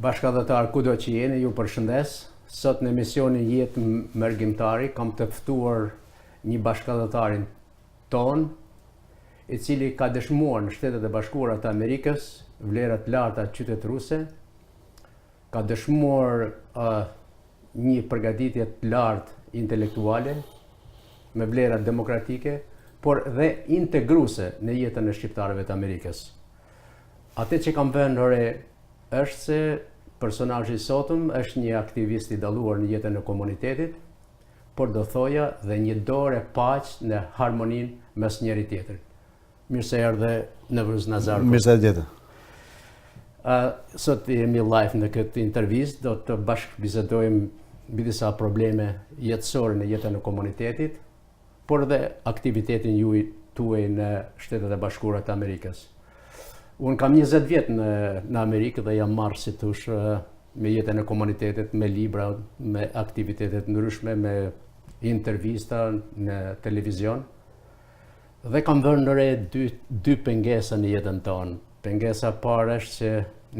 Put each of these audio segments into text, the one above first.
Bashkëdhëtar kudo që jeni, ju përshëndes. Sot në emisionin Jetë Mërgjimtari kam të ftuar një bashkëdhëtarin ton, i cili ka dëshmuar në Shtetet e Bashkuara të Amerikës vlerat larta qytetëruse, ka dëshmuar një përgatitje të lartë intelektuale me vlera demokratike, por dhe integruese në jetën e shqiptarëve të Amerikës. Atë që kam vënë në re është se personazhi sotëm është një aktivist i dalluar në jetën e komunitetit, por do thoja dhe një dorë e paqë në harmoninë mes njëri tjetrit. Mirë se erdhe Nevrus Nazarko. Mirë se erdhe. Sot jemi live në këtë intervistë, do të bashkë bisedojmë mbi disa probleme jetësore në jetën e komunitetit, por dhe aktivitetin tuaj në Shtetet e Bashkuara të Amerikës. Unë kam 20 vjetë në Amerikë dhe jam marrë si tush me jetën e komunitetit, me libra, me aktivitetet ndryshme, me intervista në televizion. Dhe kam vënë në re dy pengesa në jetën tonë. Pengesa parë është që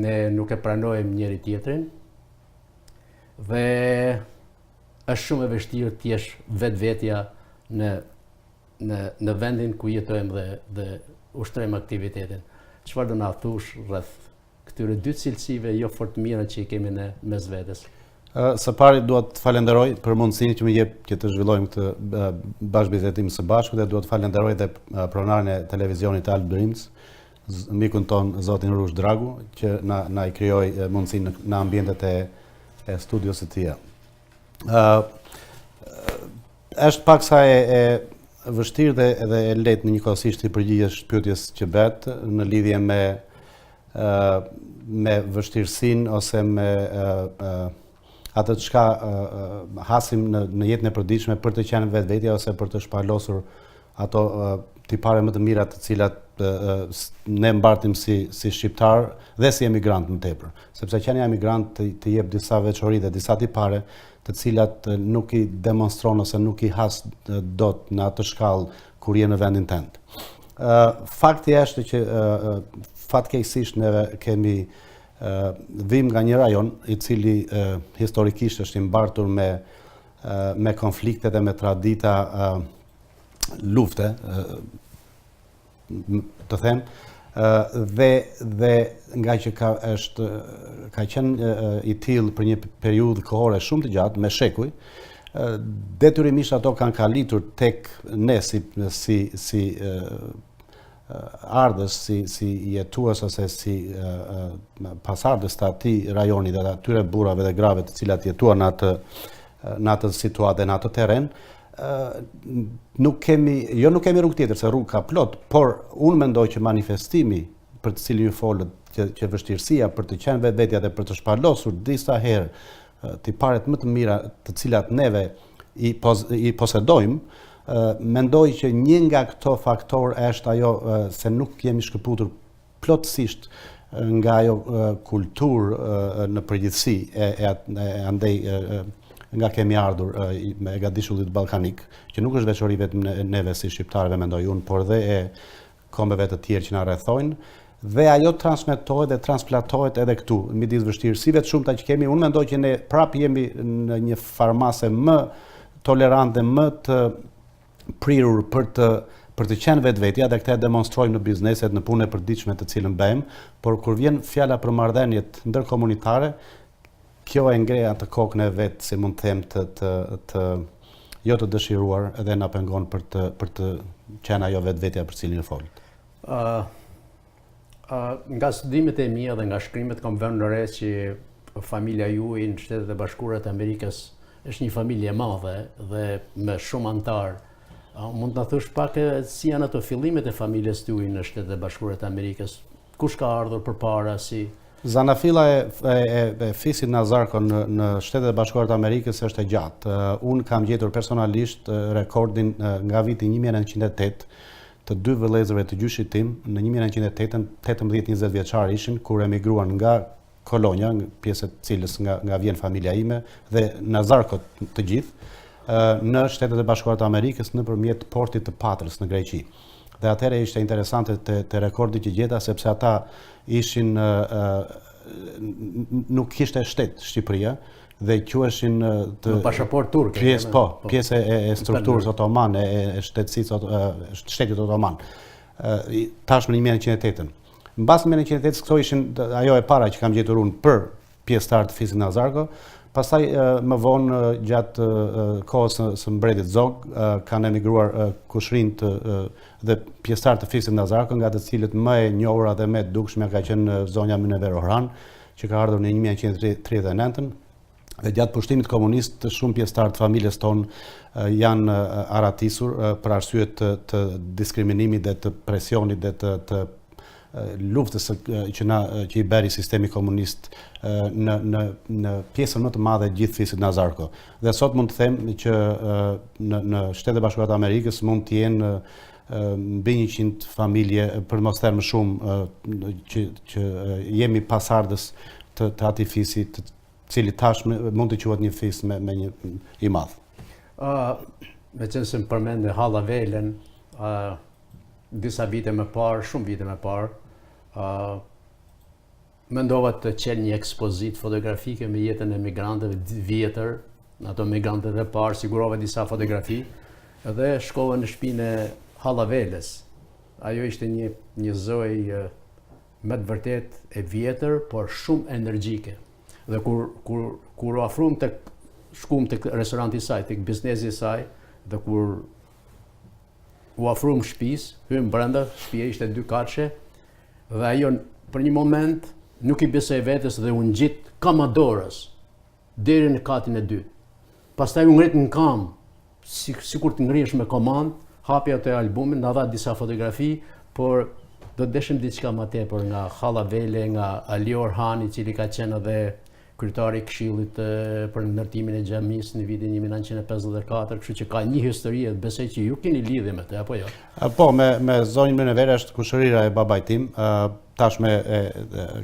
ne nuk e pranojmë njëri tjetrin dhe është shumë e vështirë të jesh vetvetja në vendin ku jetojmë dhe ushtrojmë aktivitetin. Çfarë do na thush rreth këtyre dy cilësive jo fort mira që i kemi ne mes vetes? Së pari dua të falenderoj për mundësinë që më jep që të zhvillojmë këtë bashkëbisedim së bashku dhe dua të falenderoj edhe pronarin e televizionit AlbDreams, mikun ton zotin Rush Dragu, që na i krijoi mundësinë në ambientet e studios së tij. Është paksa e vështirë dhe e lehtë në njëkohësisht të përgjigjesh pyetjes që bëhet në lidhje me vështirësinë ose me atë çka hasim në jetën e përditshme për të qenë vetvetja ose për të shpalosur ato tipare më të mira të cilat ne mbartim si shqiptar dhe si emigrant më tepër, sepse qenia emigrant të jep disa veçori dhe disa tipare të cilat nuk i demonstron ose nuk i has dot në atë shkallë kur je në vendin tënd. Fakti është që fatkeqësisht ne kemi vim nga një rajon i cili historikisht është i mbartur me konflikte dhe me tradita lufte, të them, dhe nga që ka qenë i tillë për një periudhë kohore shumë të gjatë me shekuj, detyrimisht ato kanë kalitur tek ne si ardhës, si jetues ose si pasardhës të atij rajoni dhe atyre burrave dhe grave të cilat jetuan në atë situatë, në atë terren. Nuk kemi rrugë tjetër se rrugë ka plot, por unë mendoj që manifestimi për të cilin ju folët që vështirësia për të qenë vetvetja dhe për të shpalosur disa herë tiparet më të mira të cilat neve i posedojmë, mendoj që një nga këto faktor është ajo se nuk jemi shkëputur plotësisht nga ajo kulturë në përgjithësi andej nga kemi ardhur me gadishullit ballkanik, që nuk është veçori vetëm neve si shqiptarëve mendoj unë, por dhe e kombeve të tjerë që na rrethojnë, dhe ajo transmetohet dhe transplatohet edhe këtu, midis vështirësive të shumta që kemi. Unë mendoj që ne prap jemi në një farmase më tolerant dhe më të prirur për të qenë vetvetja, dhe këtë e demonstrojmë në bizneset, në punë e përditshme të cilën bëjmë, por kur vjen fjala për marrëdhëniet ndërkomunitare, kjo e ngre atë kokën e vet, si mund të them, të jo të dëshiruar edhe na pengon për të qenë ajo vetvetja për cilin e folit. Nga studimet e mia dhe nga shkrimet kam vënë në re që familja juaj në Shtetet e Bashkuara të Amerikës është një familje e madhe dhe me shumë antar. Mund të na thush pak si janë ato fillimet e familjes tuaj në Shtetet e Bashkuara të Amerikës? Kush ka ardhur përpara, si Zanafilla e fisit Nazarko në Shtetet e Bashkuara të Amerikës është e gjatë. Unë kam gjetur personalisht rekordin nga viti 1908 të dy vëllezërve të gjyshit tim. Në 1908 18-20 vjeçar ishin kur emigruan nga Kolonja, pjesë e cilës nga vjen familja ime, dhe Nazarkot të gjithë në Shtetet e Bashkuara të Amerikës nëpërmjet portit të Patrës në Greqi. Dhe atëherë ishte interesante te rekordi që gjeta, sepse ata ishin nuk kishte shtet Shqipëria dhe quheshin Në pasaport turke. Pjesë e strukturës otomane e shtetësisë shtetit otoman. Tashmë në 1908. Mbas 1908 këto ishin ajo e para që kam gjetur unë për pjesëtar të fisit Nazarko. Pastaj më vonë gjatë kohës së mbretit Zog kanë emigruar kushrinjt dhe pjesëtar të fisit Nazarko, nga të cilët më e njohura dhe më e dukshme ka qenë zonja Mynëver Orhan, që ka ardhur në 1939. Dhe gjatë pushtimit komunist, shumë pjesëtar të familjes tonë janë aratisur për arsye të diskriminimit dhe të presionit dhe të luftës që i beri sistemi komunist në pjesën më të madhe gjithë fisit Nazarko. Dhe sot mund të them që në Shtetet e Bashkuara të Amerikës mund të jenë mbi 100 familje, për mos them më shumë, që jemi pasardhës të atij fisi, të cili tashmë mund të quhet një fis me një i madh. Me qenë se më përmende Halla Velen, disa vite më parë, shumë vite më parë, mendova të qel një ekspozit fotografike me jetën e migrantëve vjetër, ato migrantët e parë, sigurova disa fotografi, dhe shkova në shtëpinë e Halla Veles. Ajo ishte një zoj me të vërtet e vjetër, por shumë energjike. Dhe kur u afrum shkum tek restoranti i saj, tek biznesi i saj, dhe kur u afrum shtëpisë, hym brenda, shtëpia ishte 2 katëshe, dhe ajo për një moment nuk i besoj vetes dhe u ngjit kamadorës deri në katin e dytë. Pastaj u ngrit në kam, sikur të ngrihesh me komand, hapi atë albumin, na dha disa fotografi, por do të deshim diçka më tepër nga Halla Vele, nga Ali Orhani, i cili ka qenë edhe kryetari i Këshillit për ndërtimin e xhamisë në vitin 1954, kështu që ka një histori, besoj që ju keni lidhje me të, apo jo? Po, me zonjën Mynëver është kushërira e babait tim, tashmë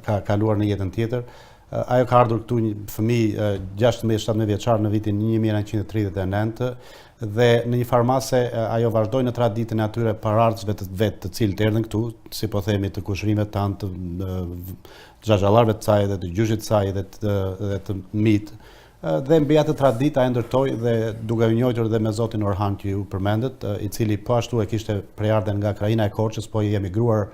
ka kaluar në jetën tjetër. Ajo ka ardhur këtu një fëmijë 16-17 vjeçar në vitin 1939 dhe në një farmase ajo vazhdoi në traditën e atyre paraardhësve të vetë të cilët erdhën këtu, si po themi të kushërimeve tanë, të xhaxhallarëve të saj dhe të gjyshit të saj dhe të mit. Dhe mbi atë traditë ai ndërtoi dhe duke u njohur dhe me zotin Orhan që ju përmendet, i cili po ashtu e kishte prejardhen nga krajina e Korçës, po i emigruar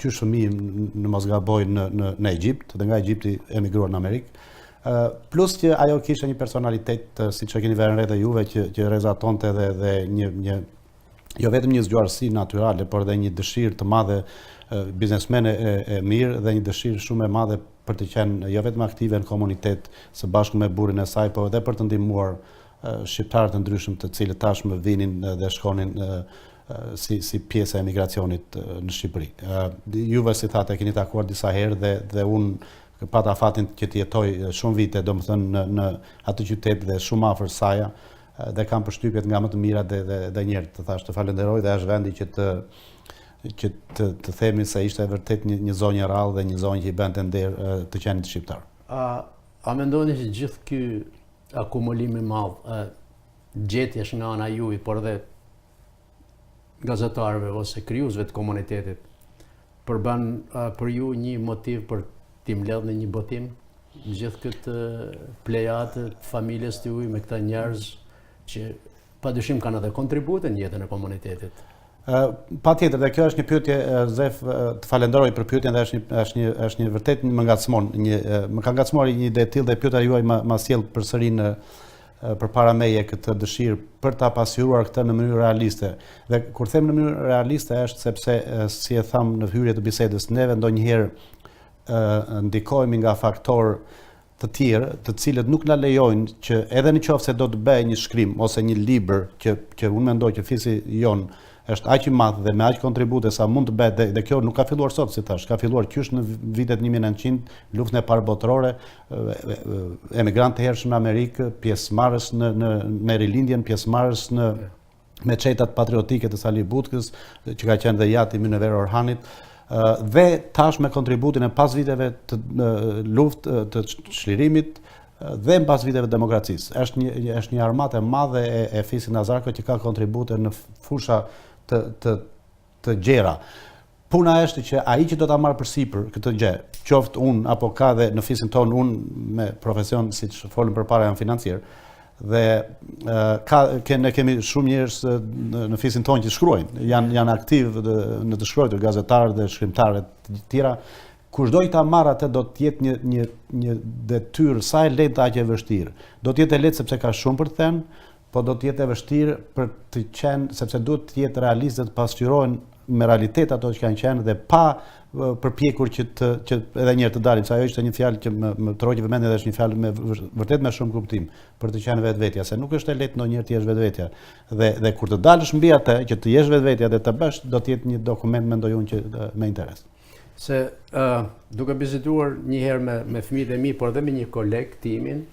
qysh fëmijë në mos gaboj në Egjipt, dhe nga Egjipti emigruar në Amerikë. Plus që ajo kishte një personalitet, siç e keni vënë re dhe juve, që rezatonte dhe një jo vetëm një zgjuarësi natyrale, por edhe një dëshirë të madhe biznesmene e mirë dhe një dëshirë shumë e madhe për të qenë jo vetëm aktive në komunitet së bashku me burrin e saj, por edhe për të ndihmuar shqiptarë të ndryshëm të cilët tashmë vinin dhe shkonin si pjesë e emigracionit në Shqipëri. Juve, si thatë, e keni takuar disa herë dhe unë pata fatin që të jetoj shumë vite, domethënë në atë qytet dhe shumë afër saja, dhe kam përshtypjet nga më të mirat dhe njerëz të thash të falenderoj, dhe është vendi që të themi se ishte vërtet një zonjë e rrallë dhe një zonjë që i bente nder të qenit shqiptar. A mendoni që gjithë ky akumulim i madh gjetjesh nga ana juaj, por edhe gazetarëve ose krijuesve të komunitetit përbën për ju një motiv për t'i mbledhur në një botim gjithë këtë plejadë të familjes tuaj me këta njerëz që padyshim kanë edhe kontribute në jetën e komunitetit. Patjetër, dhe kjo është një pyetje, Zef, të falenderoj për pyetjen dhe është një vërtet më ngacmon, më ka ngacmuar një ide e tillë dhe pyetja juaj ma sjell përsëri përpara meje këtë dëshirë për ta pasqyruar këtë në mënyrë realiste. Dhe kur them në mënyrë realiste është sepse, si e tham në hyrje të bisedës, neve ndonjëherë ndikohemi nga faktorë të tjerë, të cilët nuk na lejojnë që edhe nëse do të bëj një shkrim ose një libër që unë mendoj që fisi jon është aq i madh dhe me aq kontribute sa mund të bëhet, dhe kjo nuk ka filluar sot, si thash, ka filluar qysh në vitet 1900, luftën e parë botërore, emigrantë të hershëm në Amerikë, pjesëmarrës në merilindjen, pjesëmarrës në meçetat patriotike të Sali Butkës, që ka qenë dhe jati Mynëver Orhanit, dhe tash me kontributin e pas viteve të luftë të çlirimit dhe në pas viteve demokracisë. Është një armatë e madhe e fisit Nazarko që ka kontribute në fusha të gjera. puna është që ai që do ta marr përsipër këtë gjë, qoftë unë apo ka dhe në fisin ton unë me profesion siç folëm përpara jam financier dhe ne kemi shumë njerëz në fisin ton që shkruajnë, janë aktiv në të shkruajtur, gazetarë dhe shkrimtarë të tjera. Kushdo që ta marr atë do të jetë një detyrë sa e lehtë aq e vështirë. Do të jetë e lehtë sepse ka shumë për të thënë, po do të jetë e vështirë për të qenë sepse duhet të jetë realist dhe të pasqyrohen me realitet ato që kanë qenë dhe pa përpjekur që edhe një herë të dalim, se ajo ishte një fjalë që më troqi vëmendjen dhe është një fjalë vërtet me shumë kuptim për të qenë vetvetja, se nuk është e lehtë ndonjëherë të jesh vetvetja. Dhe kur të dalësh mbi atë që të jesh vetvetja dhe të bësh, do të jetë një dokument mendoj unë që me interes. Se duke biseduar një herë me fëmijët e mi, por edhe me një koleg timin,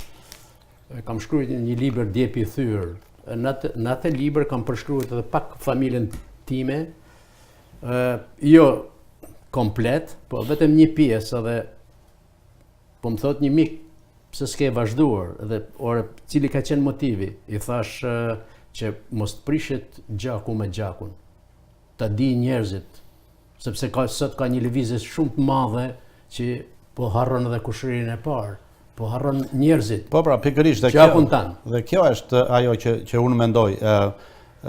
kam shkruar një libër Djepi i Thyr. Në atë libër kam përshkruar edhe pak familjen time, jo komplet, po vetëm një pjesë edhe po më thot një mik pse s'ke vazhduar dhe ore cili ka qenë motivi. I thash që mos të prishet gjaku me gjakun. Ta di njerëzit, sepse sot ka një lëvizje shumë të madhe që po harron edhe kushërinë e parë, po harron njerëzit. Po pra, pikërisht dhe kjo është ajo që unë mendoj,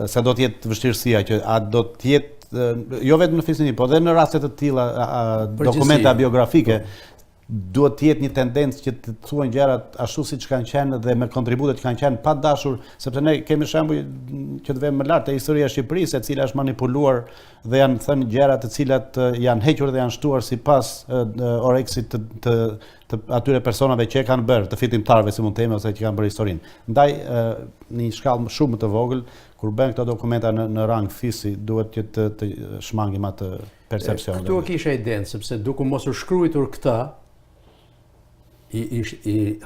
se do të jetë vështirësia që a do të jetë jo vetëm në fisin, po edhe në raste të tilla dokumenta biografike duhet të jetë një tendencë që të thuajnë gjërat ashtu siç kanë qenë dhe me kontributet që kanë qenë pa dashur, sepse ne kemi shembuj që të vëmë më lart te historia e Shqipërisë, e cila është manipuluar dhe janë thënë gjëra të cilat janë hequr dhe janë shtuar sipas oreksit të atyre personave që e kanë bërë, të fitimtarëve si mund të themi ose që kanë bërë historinë. Ndaj në një shkallë shumë të vogël, kur bën këto dokumenta në rang fisi, duhet që të shmangim atë percepcion. Këtu kisha idenë, sepse duke mos u shkruar këta, i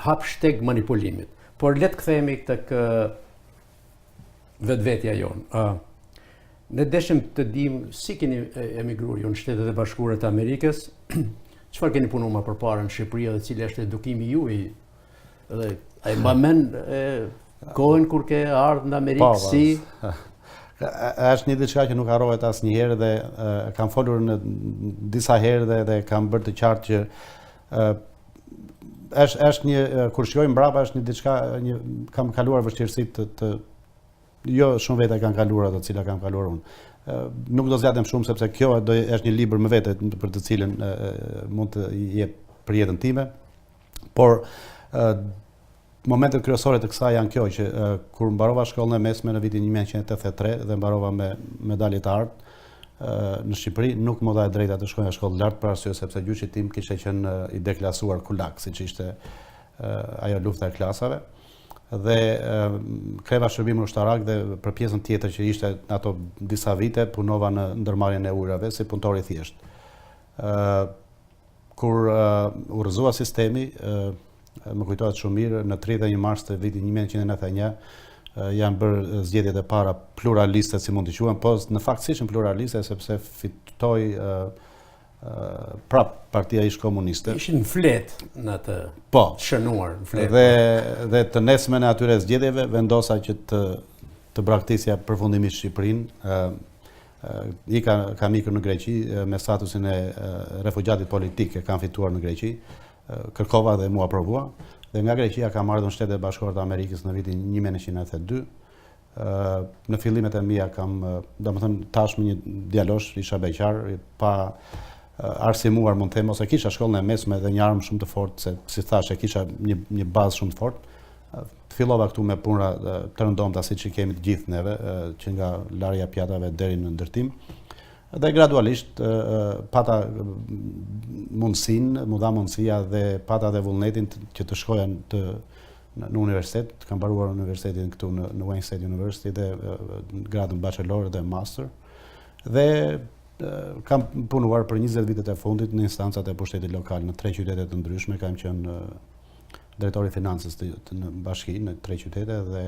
hap shteg manipulimit. Por le të kthehemi tek vetvetja jonë. Ne deshim të dim si keni emigruar ju në Shtetet e Bashkuara të Amerikës, çfarë keni punuar më përpara në Shqipëri dhe cili është edukimi juaj? Dhe ai mba mend kohën kur ke ardhur në Amerikë si është një diçka që nuk harrohet asnjëherë dhe kam folur në disa herë dhe kam bërë të qartë që është një kur shkojmë mbrapa është një diçka kam kaluar vështirësi të jo shumë vete kanë kaluar ato të cilat kam kaluar unë. Nuk do zgjatem shumë sepse kjo është një libër më vete për të cilën mund të jep për jetën time. Por momentet kryesore të kësaj janë kjo që kur mbarova shkollën e mesme në vitin 1983 dhe mbarova me medalje të artë në Shqipëri, nuk më dha e drejta të shkoja në shkollë lart për arsye sepse gjyqi tim kishte qenë i deklasuar kulak, siç ishte ajo lufta e klasave. Dhe kreva shërbimin ushtarak dhe për pjesën tjetër që ishte ato disa vite punova në ndërmarrjen e ujrave si punëtor i thjesht. Kur urrëzua sistemi, më kujtohet shumë mirë, në 31 mars të vitit 1991 janë bërë zgjedhjet e para pluraliste, si mund të quhen, po në fakt ishin pluraliste sepse fitoi prap Partia Ish Komuniste. Ishin në flet në atë shënuar në flet. Dhe të nesmen e atyre zgjedhjeve vendosa që të braktisja përfundimisht Shqipërinë. Kam ikur në Greqi me statusin e refugjatit politik, e kam fituar në Greqi. Kërkova dhe mua aprovua. Dhe nga Greqia kam ardhur në Shtetet e Bashkuara të Amerikës në vitin 1992. Në fillimet e mia kam, domethënë tashmë një djalosh, isha beqar, pa arsimuar mund të them, ose kisha shkollën e mesme dhe një armë shumë të fortë, se si thashë kisha një bazë shumë të fortë. Fillova këtu me puna të rëndomta siç i kemi të gjithë neve, që nga larja pjatave deri në ndërtim. Dhe gradualisht pata mundësinë, mu dha mundësia dhe pata dhe vullnetin që të shkoja në universitet. Kam mbaruar universitetin këtu në Wayne State University dhe gradën bachelor dhe master. Dhe kam punuar për 20 vitet e fundit në instancat e pushtetit lokal në 3 qytete të ndryshme. Kam qenë drejtori i financës në bashki në 3 qytete dhe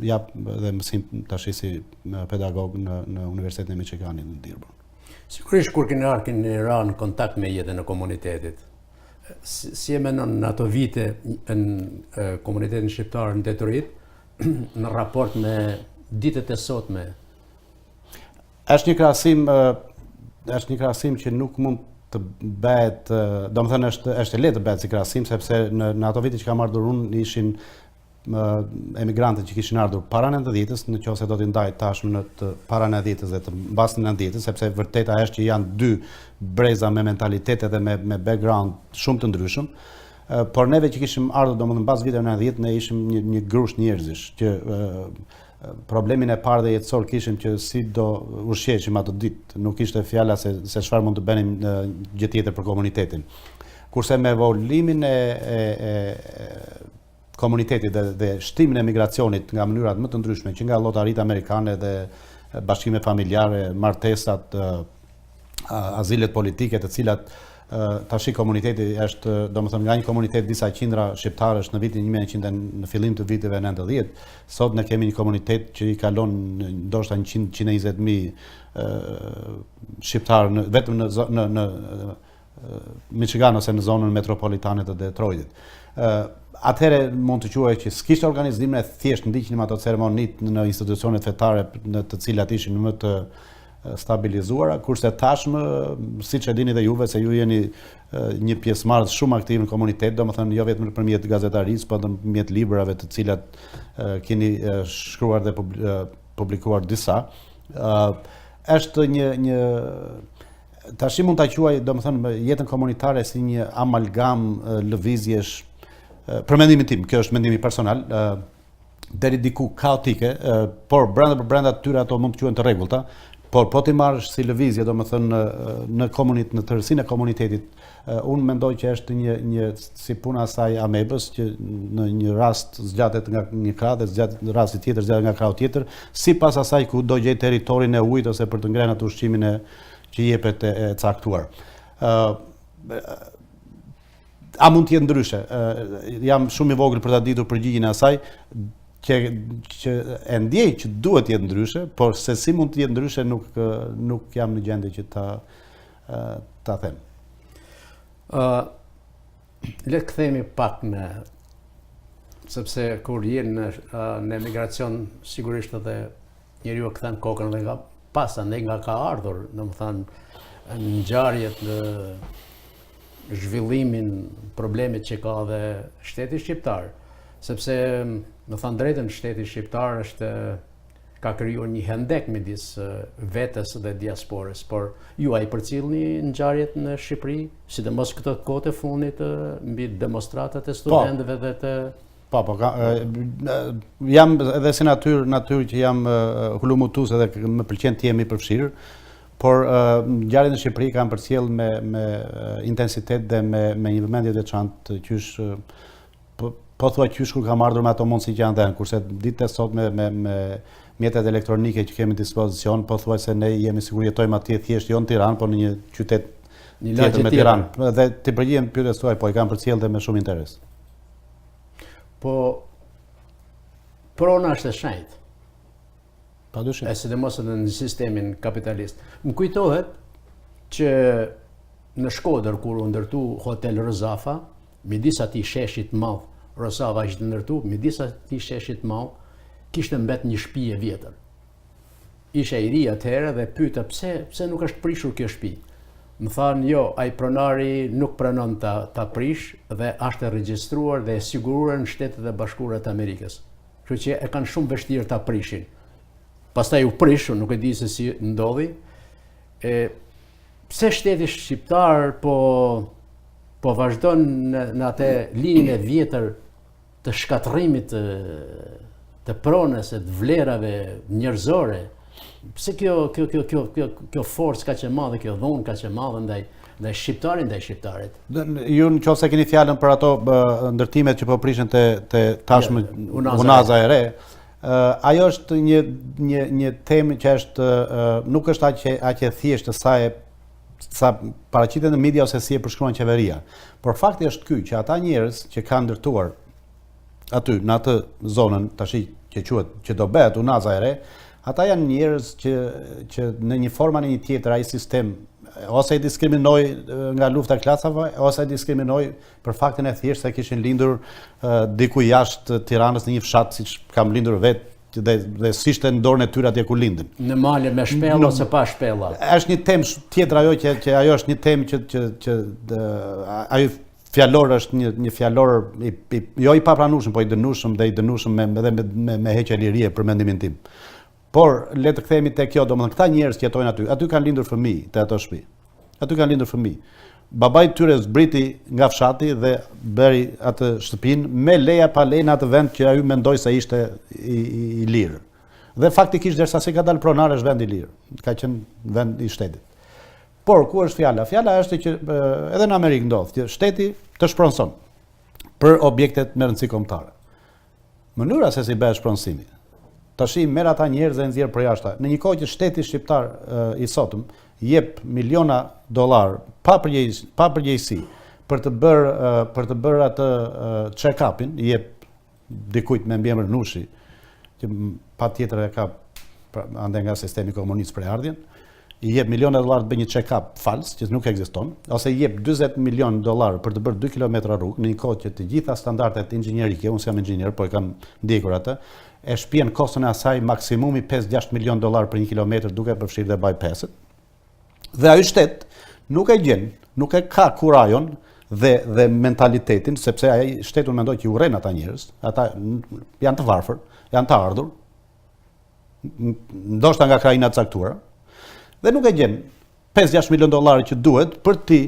jap dhe mësim tash si pedagog në Universitetin e Michiganit në Dearborn. Sigurisht kur keni ardhur në Iran në kontakt me jetën e komunitetit. Si e menon në ato vite në komunitetin shqiptar në Detroit në raport me ditët e sotme? Është një krahasim që nuk mund të bëhet, domethënë është e lehtë të bëhet si krahasim sepse në ato vite që kam ardhur unë ishin emigrantët që kishin ardhur para 90-s, nëse do t'i ndaj tashmë në të para 90-s dhe të mbas 90-s, sepse vërteta është që janë dy breza me mentalitete dhe me background shumë të ndryshëm. Por neve që kishim ardhur domethënë mbas viteve 90, ne ishim një grush njerëzish që problemin e parë dhe jetësor kishim që si do ushqeheshim atë ditë, nuk ishte fjala se çfarë mund të bënim gjë tjetër për komunitetin. Kurse me evolimin e komunitetit dhe shtimin e migracionit nga mënyrat më të ndryshme, që nga llotaritë amerikane dhe bashkimet familjare, martesat, azilet politike, të cilat tashi komuniteti është, domethënë nga një komunitet disa qindra shqiptarësh në vitin 1900 në fillim të viteve 90, sot ne kemi një komunitet që i kalon ndoshta 120.000 shqiptarë vetëm në Michigan ose në zonën metropolitane të Detroitit. Atëherë mund të quhet që s'kishte organizim, ne thjesht ndiqnim ato ceremonitë në institucionet fetare në të cilat ishin më të stabilizuara, kurse tashmë, siç e dini dhe juve, se ju jeni një pjesëmarrës shumë aktiv në komunitet, domethënë jo vetëm nëpërmjet gazetarisë, por nëpërmjet librave të cilat keni shkruar dhe publikuar disa. Është një tashi mund ta quaj domethënë jetën komunitare si një amalgam lëvizjesh, për mendimin tim, kjo është mendimi personal, deri diku kaotike, por brenda tyre ato mund të quhen të rregullta. Por po ti marrësh si lëvizje, domethënë në tërësinë e komunitetit, unë mendoj që është një si puna saj amebës, që në një rast zgjatet nga një krah dhe në rasti tjetër zgjatet nga krahu tjetër, sipas asaj ku do gjej territorin e ujit ose për të ngrënë atë ushqimin që jepet e caktuar. A mund të jetë ndryshe? Jam shumë i vogël për ta ditur përgjigjen e asaj. Që e ndjej që duhet të jetë ndryshe, por se si mund të jetë ndryshe nuk jam në gjendje që ta them. Le të kthehemi pak sepse kur jenë në emigracion sigurisht edhe njeriu kthen kokën edhe nga pas, andaj nga ka ardhur, domethënë ngjarjet në zhvillimin, problemet që ka dhe shteti shqiptar. Sepse, me thënë drejtën, shteti shqiptar ka krijuar një hendek midis vetes dhe diasporës, por ju ai përcjellni ngjarjet në Shqipëri, sidomos këtë kohë të fundit mbi demonstratat e studentëve dhe të jam edhe si natyrë që jam hulumutues edhe më pëlqen të jemi përfshirë, por ngjarjet në Shqipëri kanë përcjell me intensitet dhe me një vëmendje të veçantë qysh po thua qysh kur kam ardhur me ato mundësi që janë dhënë, kurse ditët e sot me mjetet elektronike që kemi në dispozicion, po thua se ne jemi sigur jetojmë atje thjesht jo në Tiranë, por në një qytet tjetër me Tiranë. Dhe të përgjigjem pyetjes tuaj, po i kam përcjell dhe me shumë interes. Po prona është e shenjtë. Padyshim. E sidomos në sistemin kapitalist. Më kujtohet që në Shkodër kur u ndërtu hotel Rozafa, midis atij sheshit të madh, Rozafa ishte ndërtu, midis atij sheshit të madh, kishte mbet një shtëpi e vjetër. Isha i ri atëherë dhe pyeta pse nuk është prishur kjo shtëpi. Më thanë jo, ai pronari nuk pranon ta prish dhe është e regjistruar dhe e siguruar në Shtetet e Bashkuara të Amerikës. Kështu që e kanë shumë vështirë ta prishin. Pastaj u prishën, nuk e di se si ndodhi. Pse shteti shqiptar po vazhdon në atë linjën e vjetër të shkatërrimit të pronës, të vlerave njerëzore? Pse kjo forcë kaq e madhe, kjo dhunë kaq e madhe ndaj shqiptarit, ndaj shqiptarit? Ju nëse keni fjalën për ato ndërtimet që po prishen te tashmë Unaza e re, ajo është një temë që është nuk është aq e thjeshtë sa paraqiten në media ose si e përshkruan qeveria. Por fakti është ky që ata njerëz që kanë ndërtuar aty në atë zonën tash që do bëhet Unaza e re, ata janë njerëz që në një formë apo në një tjetër ai sistem ose i diskriminoi nga lufta e klasave ose i diskriminoi për faktin e thjeshtë se kishin lindur diku jashtë Tiranës në një fshat siç kam lindur vet dhe s'ishte në dorën e tyre atje ku lindën. Në male me shpella ose pa shpella. Është një temë tjetër ajo që ajo është një temë që ajo fjalor është një fjalor jo i papranueshëm, po i dënueshëm dhe i dënueshëm me heqje lirie për mendimin tim. Por le të kthehemi tek kjo, domethënë këta njerëz që jetojnë aty. Aty kanë lindur fëmijë te ato shtëpi. Aty kanë lindur fëmijë. Babai tyre zbriti nga fshati dhe bëri atë shtëpinë me leja pa lejë në atë vend që ai mendoi se ishte i lirë. Dhe faktikisht derisa se ka dalë pronar është vend i lirë. Ka qenë vend i shtetit. Por ku është fjala? Fjala është që edhe në Amerikë ndodh që shteti të shpronson për objektet me rëndësi kombëtare. Mënyra se si bëhet shpronësimi. Tash merr ata njerëz dhe nxjerr për jashtë. Në një kohë që shteti shqiptar i sotëm jep miliona dollar pa përgjegjësi për të bërë atë check-upin, i jep dikujt me mbiemër Nushi, që patjetër e ka ande nga sistemi komunist prej ardhjen, i jep miliona dollar të bëjë një check-up fals që nuk ekziston, ose i jep 40 milion dollar për të bërë 2 kilometra rrugë në një kohë që të gjitha standardet inxhinierike, unë jam inxhinier, po e kam ndjekur atë, e shpjen kostën e asaj maksimumi 5-6 milion dollar për 1 kilometër duke përfshirë dhe bypass-et. Dhe ai shtet nuk e gjen, nuk e ka kurajon dhe mentalitetin, sepse ai shtetu mendoj që urren ata njerëz, ata janë të varfër, janë të ardhur, ndoshta nga krajina të caktuara, dhe nuk e gjen 5-6 milion dollar që duhet për ti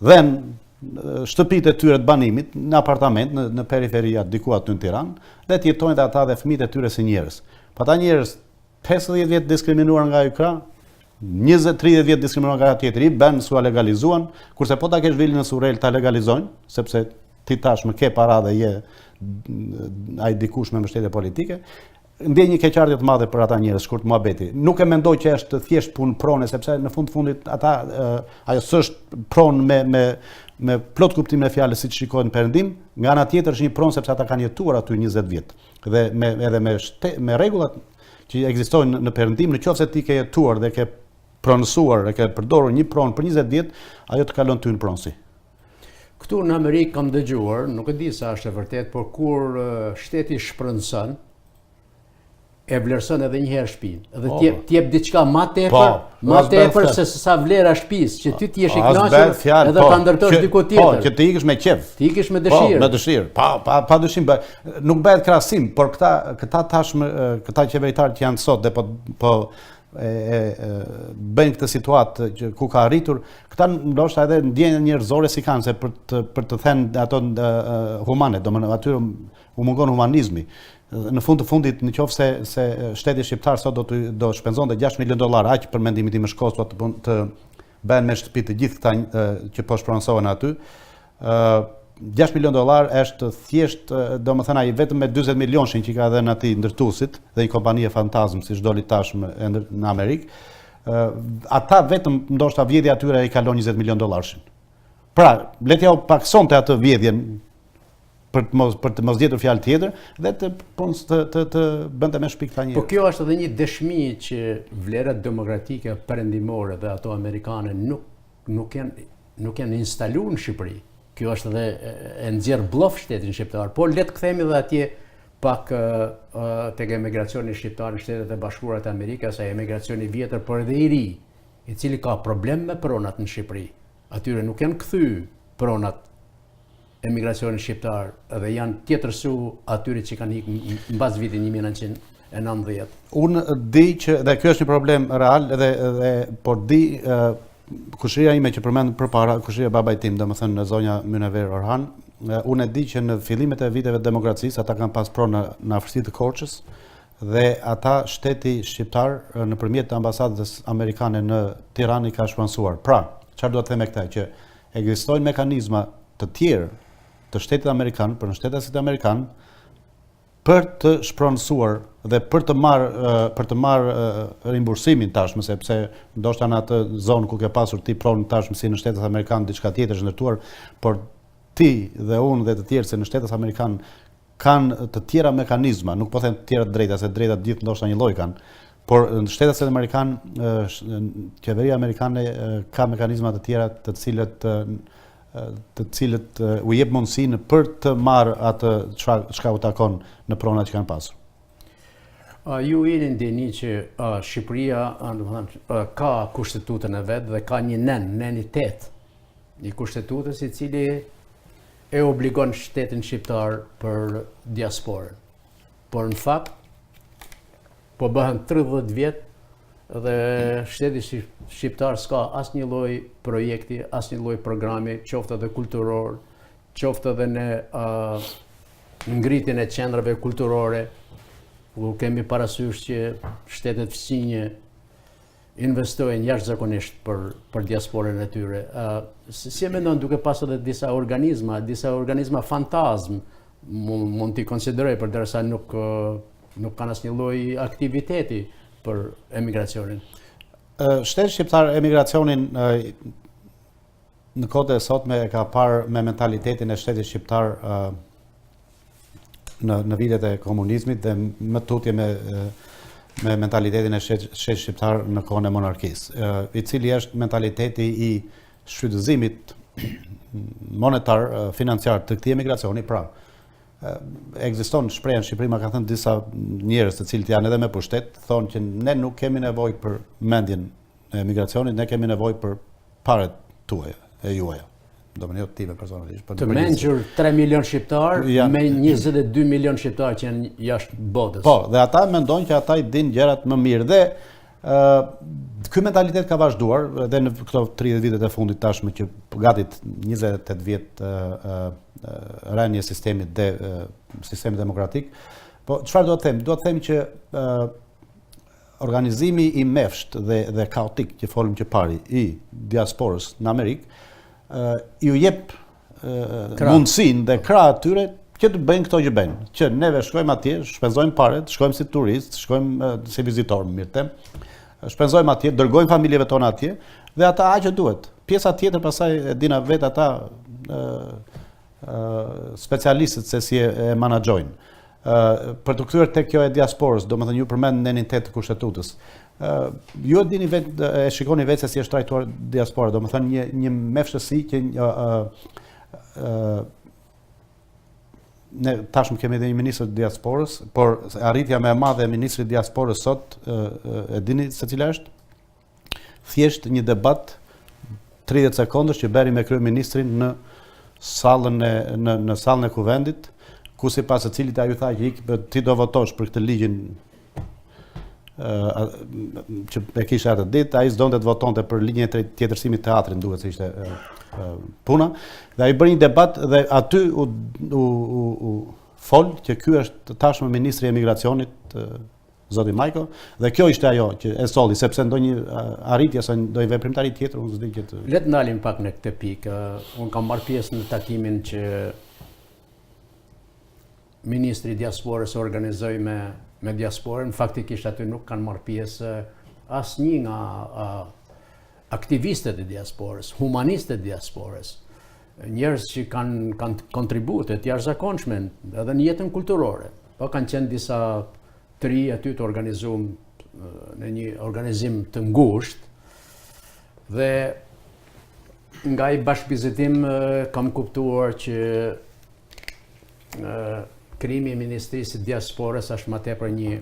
dhenë shtëpitë e tyre të banimit në apartament në periferia diku aty në Tiranë, dhe të jetojnë ata dhe fëmijët e tyre si njerëz. Pa ata njerëz 50 vjet diskriminuar nga ykra, 20-30 vjet diskriminuar nga tjetri, bën sua legalizuan, kurse po ta kesh vilin në Surrel ta legalizojnë, sepse ti tash më ke para dhe je ai dikush me mbështetje politike. Ndjen një keqardhje të madhe për ata njerëz, shkurt muhabeti. Nuk e mendoj që është thjesht punë prone, sepse në fundit ata ajo s'është pronë me plot kuptimin e fjalës siç shikohet në Perëndim, nga ana tjetër është një pronë sepse ata kanë jetuar aty 20 vjet. Dhe edhe me rregullat që ekzistojnë në Perëndim, nëse ti ke jetuar dhe ke pronësuar, e ke përdorur një pronë për 20 vjet, ajo të kalon ty në pronësi. Këtu në Amerikë kam dëgjuar, nuk e di sa është e vërtet, por kur shteti shpërndson, e vlerëson edhe një herë shtëpinë. Dhe t'jep diçka më tepër se sa vlera shtëpisë, që ti t'jesh i kënaqur edhe ta ndërtosh diku tjetër. Po, që të ikësh me qejf. Ti ikësh me dëshirë. Po, me dëshirë. Pa dyshim, nuk bëhet krahasim, por këta tashmë, këta qeveritarë që janë sot dhe po bëjnë këtë situatë që ku ka arritur, këta ndoshta edhe ndjenjën njerëzore si kanë, se për të thënë ato humane, domethënë aty u mungon humanizmi. Në fund të fundit, nëse se shteti shqiptar sot do shpenzonte 6 milion dollar aq për mendimin tim është kosto të bëhen me shtëpi të gjithë këta që po shpronsohen aty. 6 milion dollar është thjesht, domethënë ai vetëm me 40 milionshin që ka dhënë atij ndërtuesit dhe një kompanie fantazm siç doli tashmë në Amerikë. Ata vetëm ndoshta vjedhja e tyre i kalon 20 milion dollarshin. Pra, le t'ja paksonte atë vjedhjen për të mos gjetur fjalë tjetër dhe të bënte me shpik këta njerëz. Po kjo është edhe një dëshmi që vlerat demokratike perëndimore dhe ato amerikane nuk janë instaluar në Shqipëri. Kjo është edhe e nxjerr bllok shtetin shqiptar, por le të kthehemi edhe atje pak tek emigracioni shqiptar në Shtetet e Bashkuara të Amerikës, ai emigracioni i vjetër por edhe i ri, i cili ka problem me pronat në Shqipëri. Atyre nuk janë kthy pronat emigracioni shqiptar dhe janë tjetërsu atyre që kanë ikë mbas vitit 1990. Unë di që, dhe kjo është një problem real, por di kushëria ime që përmend përpara, kushëria babait tim, domethënë zonja Mynever Orhan, unë e di që në fillimet e viteve të demokracisë ata kanë pas pronë në afërsitë të Korçës dhe ata shteti shqiptar nëpërmjet ambasadës amerikane në Tiranë ka shpronsuar. Pra, çfarë do të them me këtë, që ekzistojnë mekanizma të tjerë të shtetit amerikan, për në shtetet amerikan, për të shpronësuar dhe për të marrë rimbursimin tashmë, sepse ndoshta në atë zonë ku ke pasur ti pronë tashmë si në shtetet amerikan diçka tjetër është ndërtuar, por ti dhe unë dhe të tjerë se në shtetet amerikan kanë të tjera mekanizma, nuk po them të tjera të drejta, se drejtat gjithë ndoshta një lloj kanë, por në shtetet amerikan qeveria amerikane ka mekanizma të tjera të cilët u jep mundësinë për të marrë atë çka u takon në pronat që kanë pasur. Ju jeni ndini që Shqipëria ka kushtetutën e vetë dhe ka një nenitet, një kushtetutës i cili e obligon shtetin shqiptar për diasporën. Por në fakt, po bëhen 30 vjetë dhe shteti shqiptar s'ka asnjë lloj projekti, asnjë lloj programi, qoftë edhe kulturor, qoftë edhe në ngritjen e qendrave kulturore, ku kemi parasysh që shtetet fësinje investojnë jashtëzakonisht për diasporën e tyre. Si e mendon duke pas edhe disa organizma fantazm, mund t'i konsideroj përderisa nuk kanë asnjë lloj aktiviteti për emigracionin. Shteti shqiptar emigracionin në kohët e sotme e ka parë me mentalitetin e shtetit shqiptar në vitet e komunizmit dhe më tutje me mentalitetin e shtetit shqiptar në kohën e monarkisë, i cili është mentaliteti i shfrytëzimit monetar, financiar të këtij emigracioni. Pra, ekziston shprehja në Shqipëri, ma kanë thënë disa njerëz të cilët janë edhe me pushtet, thonë që ne nuk kemi nevojë për mendjen e emigracionit, ne kemi nevojë për paret tuaja, e juaja. Do më një time personalisht. Të mengjur 3 milion shqiptar me 22 milion shqiptar që janë jashtë botës. Po, dhe ata mendojnë që ata i din gjërat më mirë dhe ky mentalitet ka vazhduar edhe në këto 30 vitet e fundit tashmë që gati 28 vjet rënie sistemit dhe sistemi demokratik. Po çfarë do të them? Do të them që organizimi i mefsht dhe kaotik që folëm që pari i diasporës në Amerikë ju jep mundësinë dhe krah atyre që të bëjnë këto që bëjnë. Që neve shkojmë atje, shpenzojmë paret, shkojmë si turist, shkojmë si vizitor, mirë them. Shpenzojmë atje, dërgojmë familjeve tona atje dhe ata aq që duhet. Pjesa tjetër pastaj e dina vetë ata specialistët se si e menaxhojnë. Për të kthyer tek kjo e diasporës, domethënë ju përmend nenitet të kushtetues. Ju e dini vetë, e shikoni vetë se si është trajtuar diaspora, domethënë një mefshtësi që ne tashmë kemi edhe një ministër të diasporës, por arritja më e madhe e ministrit të diasporës sot, e dini se cila është? Thjesht një debat 30 sekondash që bëri me kryeministrin në sallën e kuvendit, ku sipas së cilit ai u tha që ti do votosh për këtë ligjin që e kisha atë ditë, ai s'donte të votonte për ligjin e tjetërsimit të teatrit, duket se ishte puna, dhe ai bëri një debat dhe aty u fol që ky është tashmë ministri i emigracionit, zoti Majko, dhe kjo ishte ajo që e solli, sepse ndonjë arritje ose ndonjë veprimtari tjetër unë s'di që Le të ndalim pak në këtë pikë. Unë kam marrë pjesë në takimin që ministri i diasporës organizoi me diasporën. Faktikisht aty nuk kanë marrë pjesë asnjë nga aktivistët e diasporës, humanistët e diasporës, njerëz që kanë kontribute të jashtëzakonshme edhe në jetën kulturore. Po kanë qenë disa tri aty të organizuar në një organizim të ngushtë dhe nga i bashkëbizetim kam kuptuar që krijimi i Ministrisë së Diasporës është më tepër një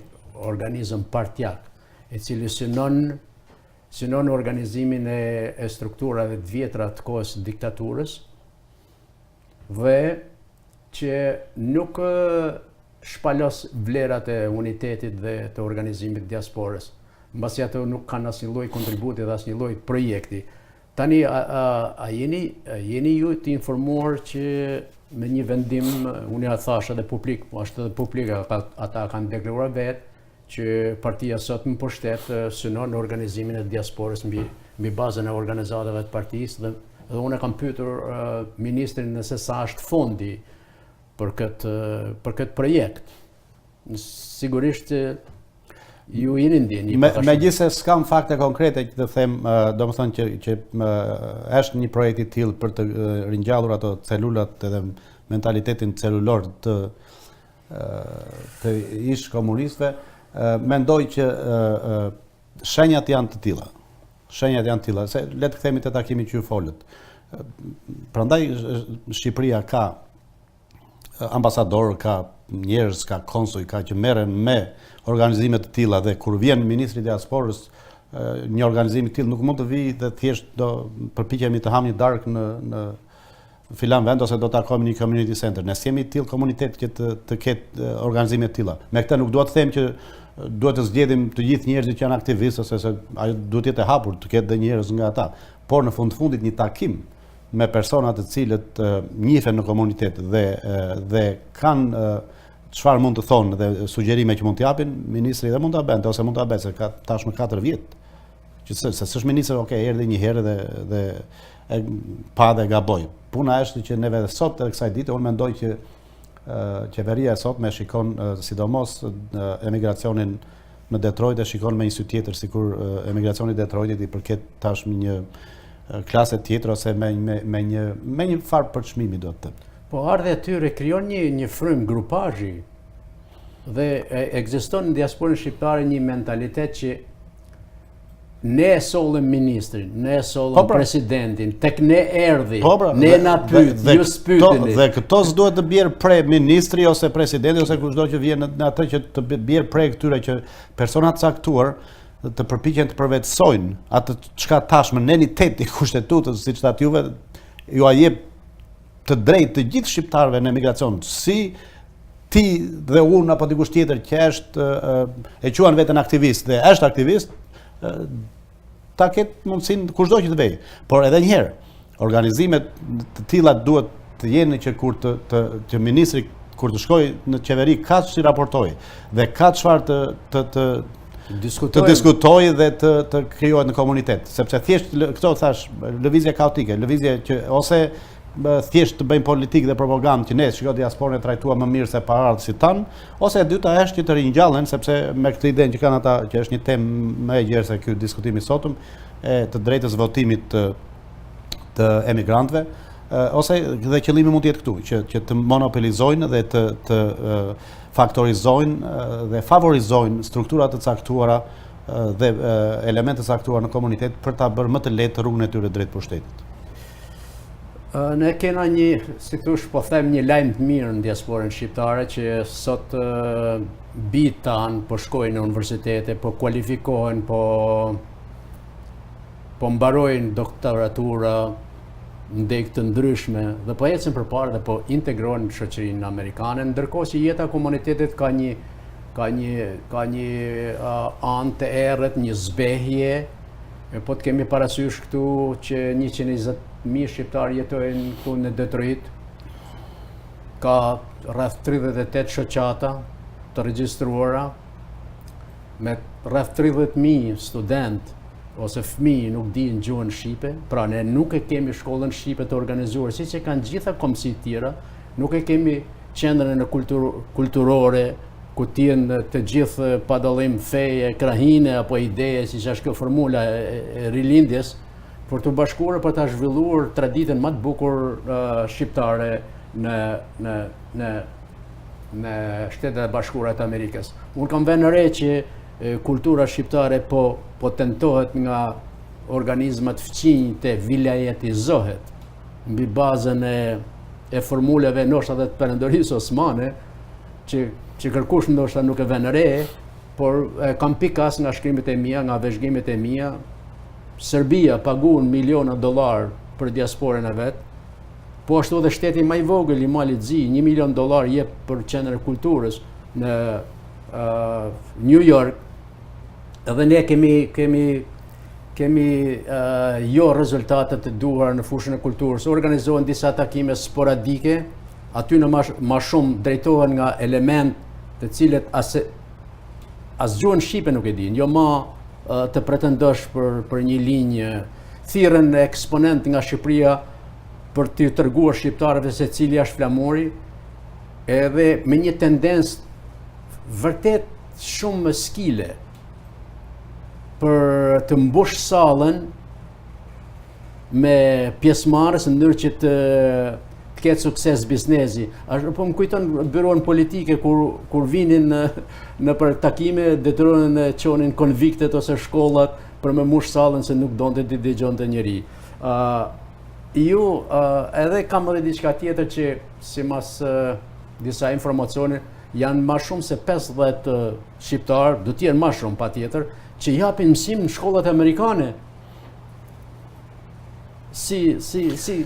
organizëm partjak, i cili synon organizimin e strukturave të vjetra të kohës së diktaturës dhe që nuk shpalos vlerat e unitetit dhe të organizimit diasporës, mbasi ato nuk kanë asnjë lloj kontributi dhe asnjë lloj projekti. Tani, a jeni ju të informuar që me një vendim, unë ja thash edhe publik, po është edhe publik, ata kanë deklaruar vetë që partia sot në pushtet synon organizimin e diasporës mbi bazën e organizatave të partisë dhe unë kam pyetur ministrin nëse sa është fondi për këtë projekt. Sigurisht ju jeni ndjenjë. Megjithëse s'kam fakte konkrete që të them, domethënë që është një projekt i tillë për të ringjallur ato celulat edhe mentalitetin celulor të ish komunistëve, mendoj që shenjat janë të tilla. Shenjat janë të tilla, se le të kthehemi te takimi që ju folët. Prandaj Shqipëria ka ambasador, ka njerëz, ka konsuj, ka që merren me organizime të tilla dhe kur vjen ministri i diasporës, një organizim i tillë nuk mund të vijë dhe thjesht do përpiqemi të ham një darkë në filan vend ose do të takojmë një community center. Ne jemi tillë komunitet që të ketë organizime të tilla. Me këtë nuk dua të them që duhet të zgjedhim të gjithë njerëzit që janë aktivistë ose se ajo duhet të jetë e hapur, të ketë dhe njerëz nga ata. Por në fundit një takim me persona të cilët njihen në komunitet dhe kanë çfarë mund të thonë dhe sugjerime që mund të japin, ministri dhe mund ta bënte ose mund ta bëjë se ka tashmë 4 vjet. Që s'është ministër, erdhi një herë dhe pa dhe gaboj. Puna është që neve sot të kësaj dite, unë mendoj që qeveria e sot me shikon sidomos emigracionin në Detroit e shikon me një sy tjetër, sikur emigracioni i Detroitit i përket tashmë një klase tjetër ose me një farë përçmimi do të them. Po ardhe atyre krijon një frym grupazhi dhe ekziston në diasporën shqiptare një mentalitet që ne e sollëm ministrin, ne e sollëm presidentin, tek ne erdhi, ne na pyet, ju s'pyeteni. Dhe këto s'duhet të bjerë prej ministri ose presidenti ose kushdo që vjen në atë që të bjerë prej këtyre që personat caktuar të përpiqen të përvetësojnë atë çka tashmë neniteti i kushtetutës, siç thatë juve, ju a jep të drejtë të gjithë shqiptarëve në emigracion, si ti dhe unë apo dikush tjetër që është e quan veten aktivist dhe është aktivist, ta ketë mundësinë kushdo që të vejë. Por edhe një herë, organizimet të tilla duhet të jenë që kur që ministri kur të shkojë në qeveri ka që raportoj dhe ka çfarë të diskutojë dhe të krijohet në komunitet, sepse thjesht këto thash lëvizje kaotike, lëvizje që ose thjesht të bëjmë politikë dhe propagandë që ne shikoj diasporën e trajtuar më mirë se paraardhësit tanë, ose e dyta është që të ringjallen, sepse me këtë idenë që kanë ata, që është një temë më e gjerë se ky diskutimi sotëm, e të drejtës votimit të emigrantëve, ose dhe qëllimi mund të jetë këtu, që të monopolizojnë dhe të faktorizojnë dhe favorizojnë struktura të caktuara dhe elemente të caktuara në komunitet për ta bërë më të lehtë rrugën e tyre drejt pushtetit. Ne kena si thush, po them një lajm të mirë në diasporën shqiptare që sot bijtë tanë po shkojnë në universitete, po kualifikohen, po mbarojnë doktoratura në degë të ndryshme dhe po ecën përpara dhe po integrohen në shoqërinë amerikane, ndërkohë që jeta e komunitetit ka një anë të errët, një zbehje. Po të kemi parasysh këtu që 120.000 shqiptarë jetojnë këtu në Detroit, ka rreth 38 shoqata të regjistruara, me rreth 30.000 student ose fëmijë nuk dinë gjuhën shqipe, pra ne nuk e kemi shkollën shqipe të organizuar, siç e kanë gjitha kombësitë tjera, nuk e kemi qendrën kulturore, ku t'jenë të gjithë pa dallim feje, krahine apo ideje, siç është kjo formula e rilindjes, për të bashkuar për ta zhvilluar traditën më të bukur shqiptare në Shtetet e Bashkuara të Amerikës. Unë kam vënë re që kultura shqiptare po tentohet nga organizmat fqinj të vilajetizohet mbi bazën e formuleve ndoshta të Perendorisë Osmane, që kërkush ndoshta nuk e vënë re, por kam pikas nga shkrimet e mia, nga vëzhgimet e mia. Serbia paguan miliona dollar për diasporën e vet, po ashtu edhe shteti më i vogël i Malit Zi, $1 milion jep për qendrën e kulturës në New York. Edhe ne kemi jo rezultate të duhura në fushën e kulturës. Organizohen disa takime sporadike, aty në ma shumë drejtohen nga element të cilët as gjuhën shqipe nuk e din, jo ma të pretendosh për një linjë, thirrën eksponent nga Shqipëria për të treguar shqiptarëve se cili është flamuri, edhe me një tendencë vërtet shumë skile për të mbush sallën me pjesëmarrës në mënyrë që të ketë sukses biznesi. Po më kujton byroën politike kur vinin në për takime, detyrojnë në çonin konviktet ose shkollat për me mbush sallën se nuk donte të dëgjonte njëri. Edhe kam edhe diçka tjetër që simas disa informacione, janë ma shumë se 50 shqiptarë, do t'jenë ma shumë pa tjetër, që japin mësim në shkollat amerikane. Si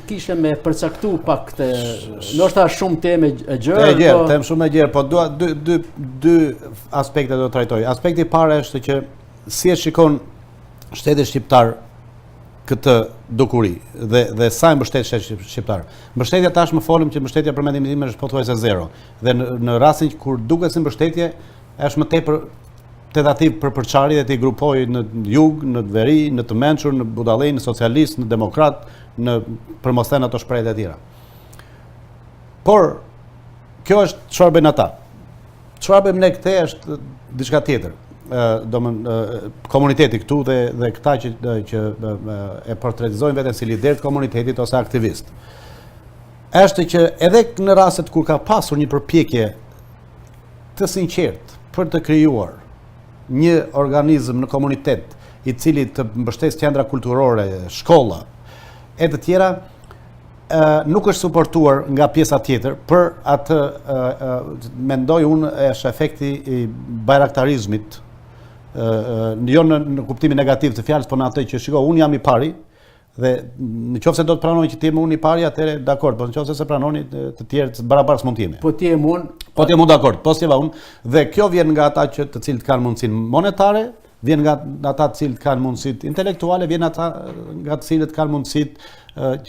kishe me përcaktu pak të... Nështë shumë teme e gjërë, Temë shumë e gjërë, po dua dy aspekte do të trajtoj. Aspekti parë është që si e shikon shteti shqiptar këtë dukuri dhe sa e mbështet shteti shqiptar. Mbështetja tashmë folëm që mbështetja për mendimin tim është pothuajse zero. Dhe në rastin kur duket si mbështetje, është më tepër tentativë për përçarje dhe t'i grupoj në jug, në veri, në të mençur, në budallë, në socialist, në demokrat, për mos thënë ato shprehje të tjera. Por kjo është çfarë bëjnë ata. Çfarë bëjmë ne këthe është diçka tjetër. Komuniteti këtu dhe këta që e portretizojnë veten si lider të komunitetit ose aktivist. Është që edhe në rastet kur ka pasur një përpjekje të sinqert për të krijuar një organizëm në komunitet i cili të mbështes qendra kulturore, shkolla e të tjera, nuk është suportuar nga pjesa tjetër për atë mendoj unë është efekti i bajraktarizmit, jo në kuptimin negativ të fjalës, por në atë që shiko, unë jam i pari dhe në qoftë se do të pranoni që ti jemi unë i pari, atëherë dakord, por në qoftë se pranoni të tjerë barabartë mund të jemi. Po ti jemi unë. Po ti jemi unë dakord, po s'jeva unë dhe kjo vjen nga ata që të cilët kanë mundësinë monetare, vjen nga ata të cilët kanë mundësitë intelektuale, vjen ata nga të cilët kanë mundësitë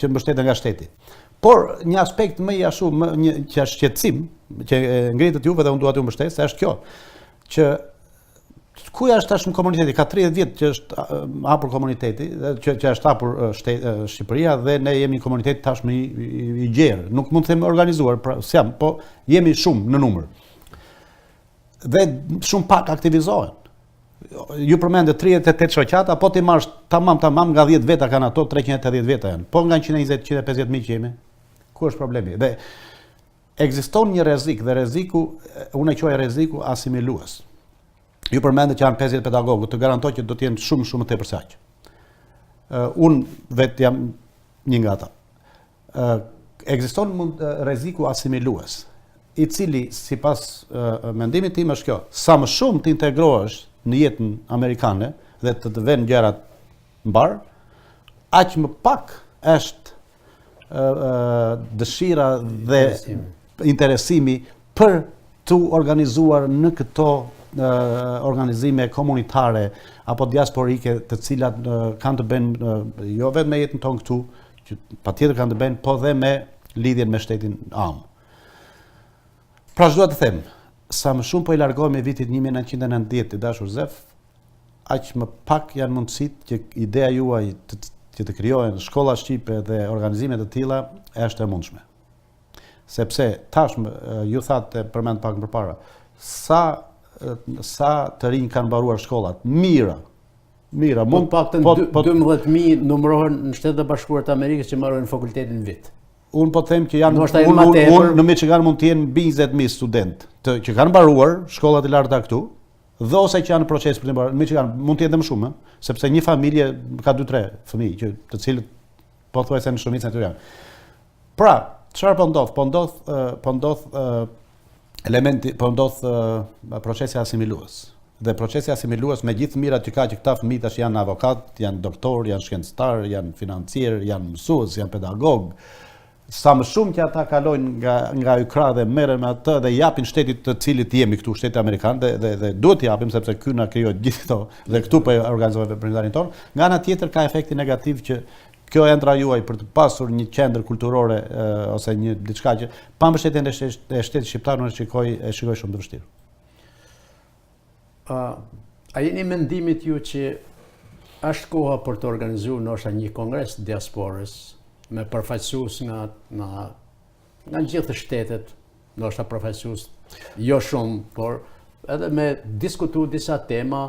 që mbështeten nga shteti. Por një aspekt më i ashtu, që është shqetësim, që ngritet juve dhe unë dua t'ju mbështes, është kjo, që ku është tashmë komuniteti? Ka 30 vjet që është hapur komuniteti, që është hapur Shqipëria dhe ne jemi një komunitet tashmë i gjerë. Nuk mund të them organizuar, pra s'jam, po jemi shumë në numër. Dhe shumë pak aktivizohen. Ju përmendet 38 shoqata, po ti marrësh tamam nga 10 veta kanë ato, 380 veta janë. Po nga 120-150 mijë që jemi, ku është problemi? Dhe ekziston një rrezik dhe rreziku, unë e quaj rreziku asimilues. Ju përmendet që janë 50 pedagogë, të garantoj që do të jenë shumë më tepër se aq. Unë vetë jam një nga ata. Ekziston rreziku asimilues, i cili sipas mendimit tim është kjo: sa më shumë të integrohesh në jetën amerikane dhe të vënë gjërat mbar, aq më pak është dëshira dhe interesimi për të organizuar në këto organizime komunitare apo diasporike të cilat kanë të bëjnë jo vetëm me jetën tonë këtu, që patjetër kanë të bëjnë, po dhe me lidhjen me shtetin am. Pra ç'dua të them, sa më shumë po i largohemi vitit 1990 i dashur Zef, aq më pak janë mundësitë që ideja juaj që të krijohen shkolla shqipe dhe organizime të tilla është e mundshme. Sepse tashmë ju thatë përmend pak më përpara, sa të rinj kanë mbaruar shkollat, mira, mund pak të 12.000 numërohen në Shtetet e Bashkuara të Amerikës që mbarojnë fakultetin në vit. Unë po them që unë në Michigan mund të jenë mbi 20.000 studentë që kanë mbaruar shkollat e larta këtu, dhe ose që janë në proces për të mbaruar. Në Michigan mund të jenë më shumë, sepse një familje ka 2-3 fëmijë, të cilët pothuajse në shumicën e tyre janë. Pra, çfarë po ndodh? Po ndodh procesi asimilues. Dhe procesi asimilues me gjithë mirat që ka që këta fëmijë tash janë avokat, janë doktor, janë shkencëtar, janë financier, janë mësues, janë pedagog. Sa më shumë që ata kalojnë nga ykra dhe merren me atë dhe japin shtetit të cilit jemi këtu, shteti amerikan, dhe duhet t'i japim sepse ky na krijoi gjithë këto dhe këtu po organizojmë veprimtarin tonë. Nga ana tjetër ka efekti negativ që kjo ëndra juaj për të pasur një qendër kulturore ose një diçka që pa mbështetjen e shtetit shqiptar unë e shikoj shumë të vështirë. A jeni mendimit ju që është koha për të organizuar ndoshta një kongres diasporës me përfaqësues nga gjithë shtetet, ndoshta përfaqësues jo shumë, por edhe me diskutu disa tema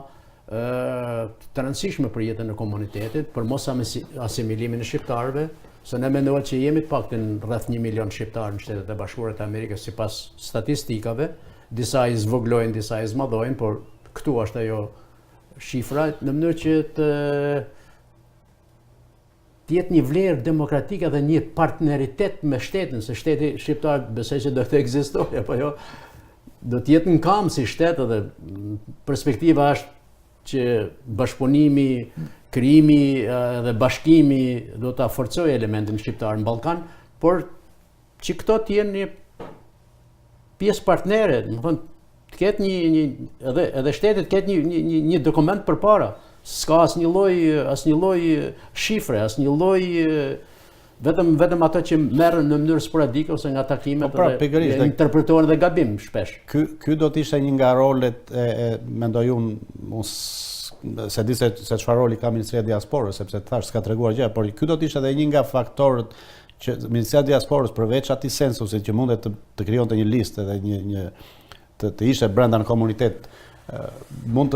të rëndësishme për jetën e komunitetit, për mos asimilimin e shqiptarëve, se ne mendohet që jemi të paktën rreth 1 milion shqiptarë në Shtetet e Bashkuara të Amerikës sipas statistikave, disa i zvoglojnë, disa i zmadhojnë, por këtu është ajo shifra, në mënyrë që t'jetë një vlerë demokratike dhe një partneritet me shtetin, se shteti shqiptar besoj që do të ekzistojë, apo jo, do t'jetë në kam si shtet dhe perspektiva është që bashkëpunimi, krijimi dhe bashkimi do ta forcojë elementin shqiptar në Ballkan, por që këto të jenë një pjesë partnere, më thënë, të ketë edhe shtetit ketë një dokument përpara. S'ka asnjë lloj shifre, asnjë lloj vetëm ato që merren në mënyrë sporadike ose nga takimet dhe interpretohen dhe gabim shpesh. Ky do të ishte një nga rolet mendoj unë se di se çfarë roli ka Ministria e Diasporës, sepse thash s'ka treguar gjë, por ky do të ishte edhe një nga faktorët që Ministria e Diasporës përveç atij sensusit që mundet të krijonte një listë dhe të ishte brenda në komunitet, mund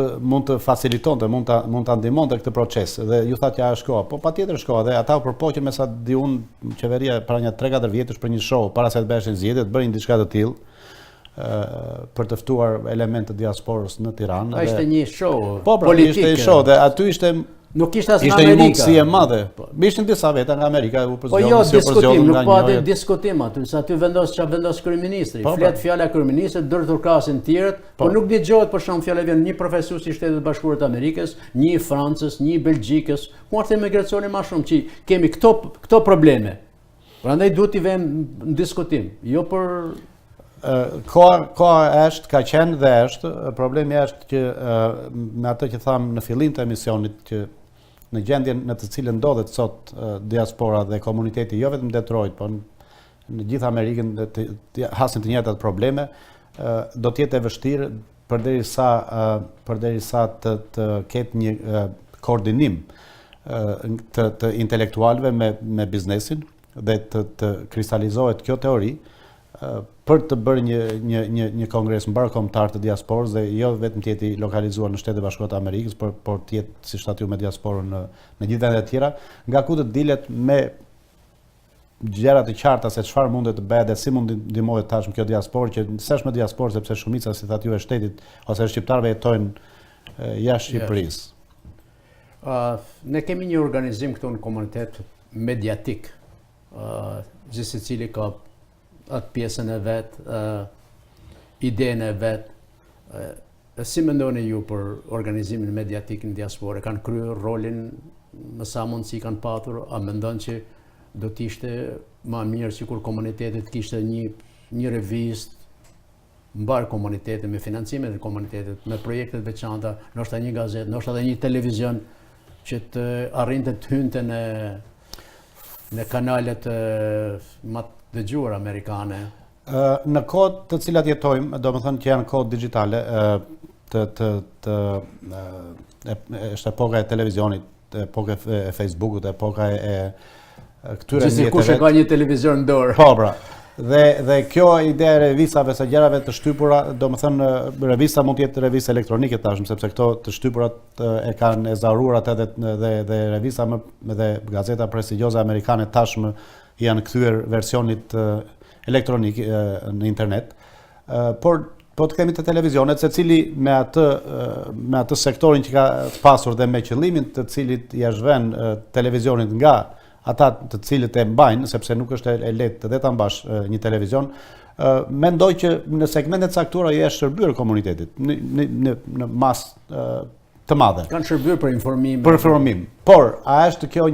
të facilitonte, mund ta ndihmonte këtë proces dhe ju thatë ja është koha, po patjetër është koha dhe ata u përpoqën me sa di unë qeveria para një 3-4 vjetësh për një show para se të bëheshin zgjedhjet, bërin diçka të tillë për të ftuar elemente të diasporës në Tiranë. Ai ishte një show politik. Ishte një show dhe aty ishte nuk ishte as nga Amerika. Ishte një mundësi e madhe. Ishin disa veta nga Amerika u Po jo, diskutim, nuk po atë diskutim aty, se aty çfarë vendos kryeministri. Flet fjala kryeministrit, dërturkasin të tjerët, po nuk dëgjohet për shkak fjala vjen një profesor i Shtetit Bashkuar të Amerikës, një i Francës, një i Belgjikës, ku është emigracioni më shumë që kemi këto probleme. Prandaj duhet i vëmë në diskutim, jo për koha është, ka qenë dhe është, problemi është që me atë që thamë në fillim të emisionit që në gjendjen në të cilën ndodhet sot diaspora dhe komuniteti, jo vetëm Detroit, por në gjithë Amerikën hasin të njëjtat probleme, do të jetë e vështirë përderisa të ketë një koordinim të intelektualëve me biznesin dhe të kristalizohet kjo teori për të bërë një kongres mbarkombëtar të diasporës dhe jo vetëm të jetë lokalizuar në Shtetet Bashkuara të Amerikës, por të jetë si shtatyu me diasporën në gjithë vendet e tjera, nga ku të dilet me gjëra të qarta se çfarë mundet të bëhet dhe si mund të ndihmohet tashmë kjo diasporë që s'është me diasporë sepse shumica si thatë ju e shtetit ose shqiptarëve jetojnë jashtë Shqipërisë. Ne kemi një organizim këtu në komunitet mediatik, gjithë secili ka atë pjesën e vetë, idenë e vetë. Si mendoni ju për organizimin mediatik në diasporë? Kanë kryer rolin më sa mundësi kanë patur, a mendon që do të ishte më mirë sikur komunitetet kishte një revistë mbar komunitetin me financimin e komunitetit, me projekte të veçanta, ndoshta një gazetë, ndoshta edhe një televizion që të arrinte të hynte në kanalet më dëgjuar amerikane. Në kohët të cilat jetojmë, do më thënë që janë kohët digjitale, është epoka e televizionit, epoka e Facebookut, epoka e këtyre mjeteve. Kush e ka një televizion në dorë. Po, pra. Dhe kjo ide e revistave së gjerave të shtypura, do më thënë revista mund të jetë revistë elektronike tashmë, sepse këto të shtypurat e kanë ezarurat edhe dhe revista dhe gazeta prestigjioze amerikane tashmë janë kthyer versionit elektronik në internet. Por të kemi të televizionet, secili me atë sektorin që ka pasur dhe me qëllimin të cilit ja zhven televizionit nga ata të cilët e mbajnë, sepse nuk është e lehtë dhe ta mbash një televizion, mendoj që në segmentet caktuara i është shërbyer komunitetit në masë të madhe. Kanë shërbyer për informim. Për informim. Por a është kjo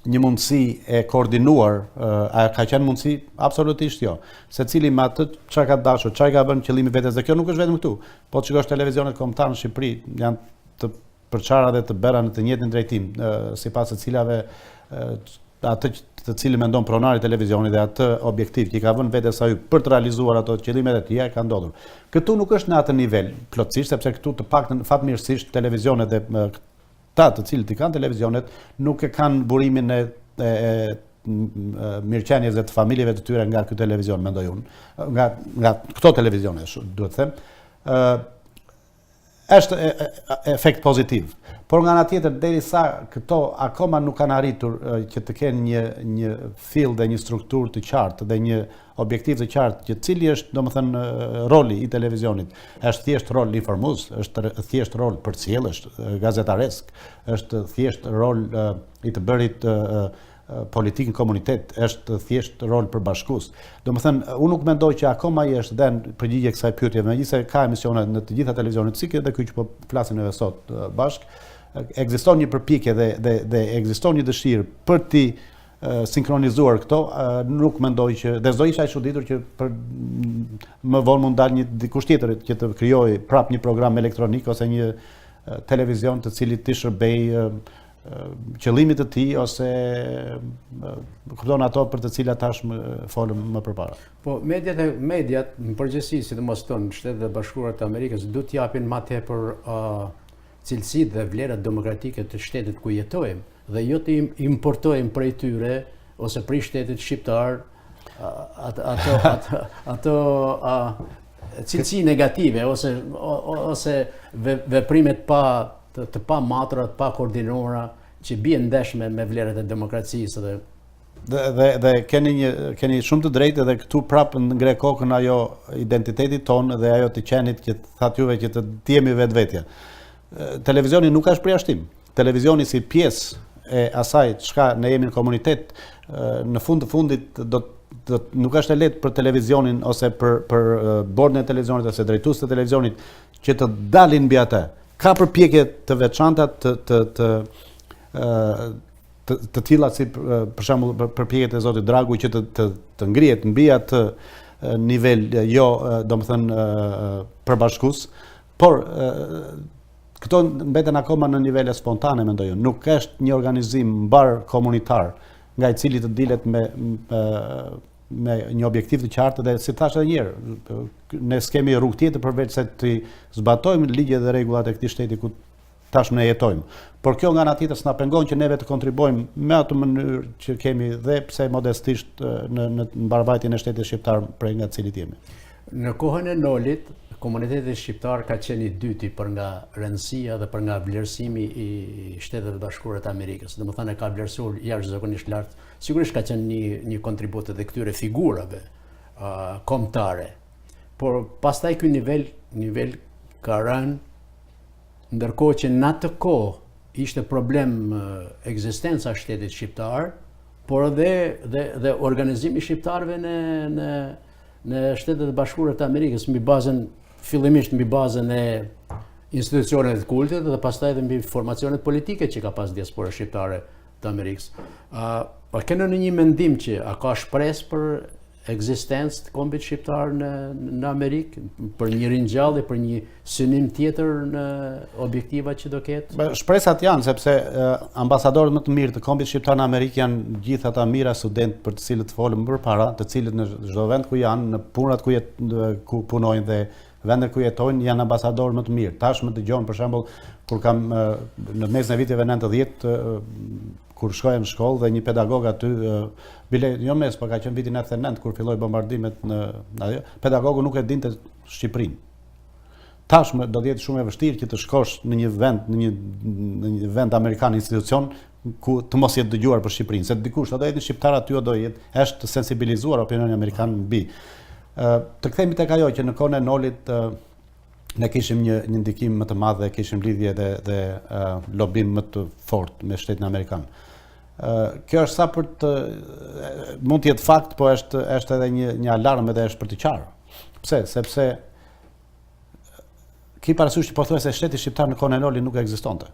një mundësi e koordinuar, a ka qenë mundësi? Absolutisht jo. Secili me atë çfarë ka dashur, çfarë ka bën qëllimi vetes dhe kjo nuk është vetëm këtu. Po të shikosh televizionet kombëtar në Shqipëri, janë të përçara dhe të bëra në të njëjtin drejtim, sipas të cilave atë të cilin mendon pronari i televizionit dhe atë objektiv që ka vënë vetes ai për të realizuar ato qëllimet e tij ka ndodhur. Këtu nuk është në atë nivel plotësisht, sepse këtu të paktën fatmirësisht televizionet dhe ta të cilët i kanë televizionet nuk e kanë burimin e mirëqenies dhe të familjeve të tyre nga ky televizion, mendoj unë, nga këto televizione, duhet të them. është efekt pozitiv. Por nga ana tjetër, derisa këto akoma nuk kanë arritur që të kenë një fill dhe një strukturë të qartë dhe një objektiv të qartë, që cili është, domethënë, roli i televizionit. Është thjesht rol informues, është thjesht rol përcjellës, gazetaresk, është thjesht rol i të bërit politik në komunitet, është thjesht rol përbashkues. Domethënë, unë nuk mendoj që akoma i është dhënë përgjigje kësaj pyetje, megjithëse ka emisione në të gjitha televizionet, si edhe ky që po flasim neve sot bashk, ekziston një përpjekje dhe ekziston një dëshirë për të sinkronizuar këto, nuk mendoj që, dhe s'do isha i çuditur që për më vonë mund dalë një dikush tjetër që të krijojë prap një program elektronik ose një televizion të cilit të shërbej qëllimit të tij ose kupton ato për të cilat tashmë folëm më përpara. Po mediat në përgjithësi, sidomos tonë në Shtetet e Bashkuara të Amerikës, duhet t'japin më tepër cilësitë dhe vlerat demokratike të shtetit ku jetojmë dhe jo të importojmë prej tyre ose prej shtetit shqiptar ato cilësi negative ose veprimet të pa matura, të pa koordinuara që bien ndeshme me vlerat e demokracisë dhe keni shumë të drejtë edhe këtu prapë ngre kokën ajo identiteti tonë dhe ajo të qenit që thatë juve që të jemi vetvetja. Televizioni nuk është përjashtim. Televizioni si pjesë e asaj çka ne jemi në komunitet, në fund të fundit nuk është e lehtë për televizionin ose për bordin e televizionit ose drejtuesit e televizionit që të dalin mbi atë. Ka përpjekje të veçanta të tilla si për shembull përpjekjet e zotit Dragu që të ngrihet mbi atë nivel jo domethënë përbashkues, por këto mbeten akoma në nivele spontane, mendoj unë. Nuk është një organizim mbar komunitar nga i cili të dilet me një objektiv të qartë dhe si thash edhe një herë, ne s'kemi rrugë tjetër përveç se të zbatojmë ligjet dhe rregullat e këtij shteti ku tashmë ne jetojmë. Por kjo nga ana tjetër s'na pengon që neve të kontribuojmë me atë mënyrë që kemi dhe pse modestisht në mbarvajtjen e shtetit shqiptar prej nga cilit jemi. Në kohën e Nolit, komuniteti shqiptar ka qenë i dyti për nga rëndësia dhe për nga vlerësimi i Shtetet e Bashkuara të Amerikës. Domethënë ka vlerësuar jashtëzakonisht lart. Sigurisht ka qenë një kontribut edhe këtyre figurave kombëtare. Por pastaj ky nivel ka rënë, ndërkohë që në atë kohë ishte problem ekzistenca e shtetit shqiptar, por edhe organizimi i shqiptarëve në Shtetet e Bashkuara të Amerikës fillimisht mbi bazën e institucioneve të kultit dhe pastaj edhe mbi formacionet politike që ka pas diaspora shqiptare të Amerikës. A keni në një mendim që a ka shpresë për ekzistencë të kombit shqiptar në Amerikë, për një ringjallje, për një synim tjetër në objektiva që do ketë? Shpresat janë, sepse ambasadorët më të mirë të kombit shqiptar në Amerikë janë gjithë ata mira studentë për të cilët folëm përpara, të cilët në çdo vend ku janë, në punat ku punojnë dhe vendet ku jetojnë janë ambasadorë më të mirë. Tashmë dëgjojmë për shembull kur kam në mesin e viteve 90 kur shkoja në shkollë dhe një pedagog aty jo mes, por ka qenë vitin 99 kur filloi bombardimet pedagogu nuk e dinte Shqipërinë. Tashmë do të jetë shumë e vështirë që të shkosh në një vend amerikan, institucion ku të mos jetë dëgjuar për Shqipërinë, se dikush do jetë shqiptar aty do jetë është sensibilizuar opinioni amerikan mbi. Të kthehemi tek ajo që në kohën e Nolit ne kishim një ndikim më të madh dhe kishim lidhje dhe lobim më të fortë me shtetin amerikan. Kjo është sa për të mund të jetë fakt, po është edhe një alarm edhe është për të qarë. Pse? Sepse ki parasysh që po thuaj se shteti shqiptar në kohën e Nolit nuk ekzistonte.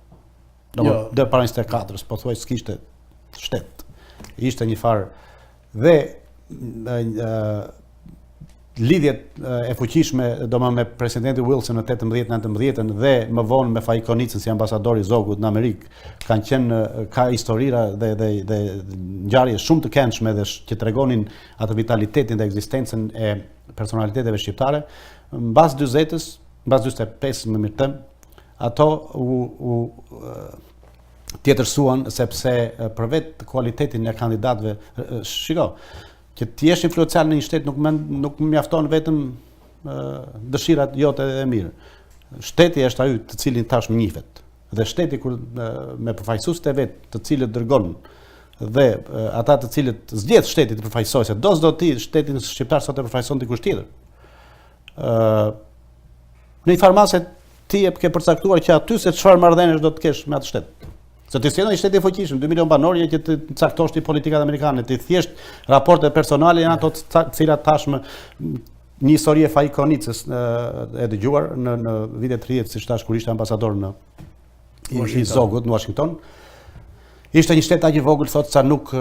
Deri para 24-s, po thuaj s'kishte shtet. Ishte një farë dhe lidhjet e fuqishme me presidenti Wilson në 18-19 dhe më vonë me Fajkonicën si ambasadori i Zogut në Amerikë kanë qenë ka historira dhe ngjarje shumë të këndshme dhe që tregonin atë vitalitetin dhe ekzistencën e personaliteteve shqiptare. Mbas 40-s, mbas 45 më mirë them, ato u tjetërsuan sepse përveç kualitetin e kandidatëve, shiko, që të jesh influencial në një shtet nuk mjafton vetëm dëshirat jote e mirë. Shteti është ai të cilin tash njihet. Dhe shteti kur me përfaqësuesit e vet, të cilët dërgon dhe ata të cilët zgjedh shteti të përfaqësojë, se do ti shtetin shqiptar sot e përfaqëson dikush tjetër. Në një farmase ti e ke përcaktuar që aty se çfarë marrëdhëniesh do të kesh me atë shtet. Se ti s'jeni një shtet i fuqishëm, 2 milion banorë që të caktosh ti politikat amerikane, ti thjesht raportet personale janë ato të cilat tashmë një histori e Faikonicës e dëgjuar në vitet 30 siç tash kur ishte ambasador në i Zogut në Washington. Ishte një shtet aq i vogël thotë sa nuk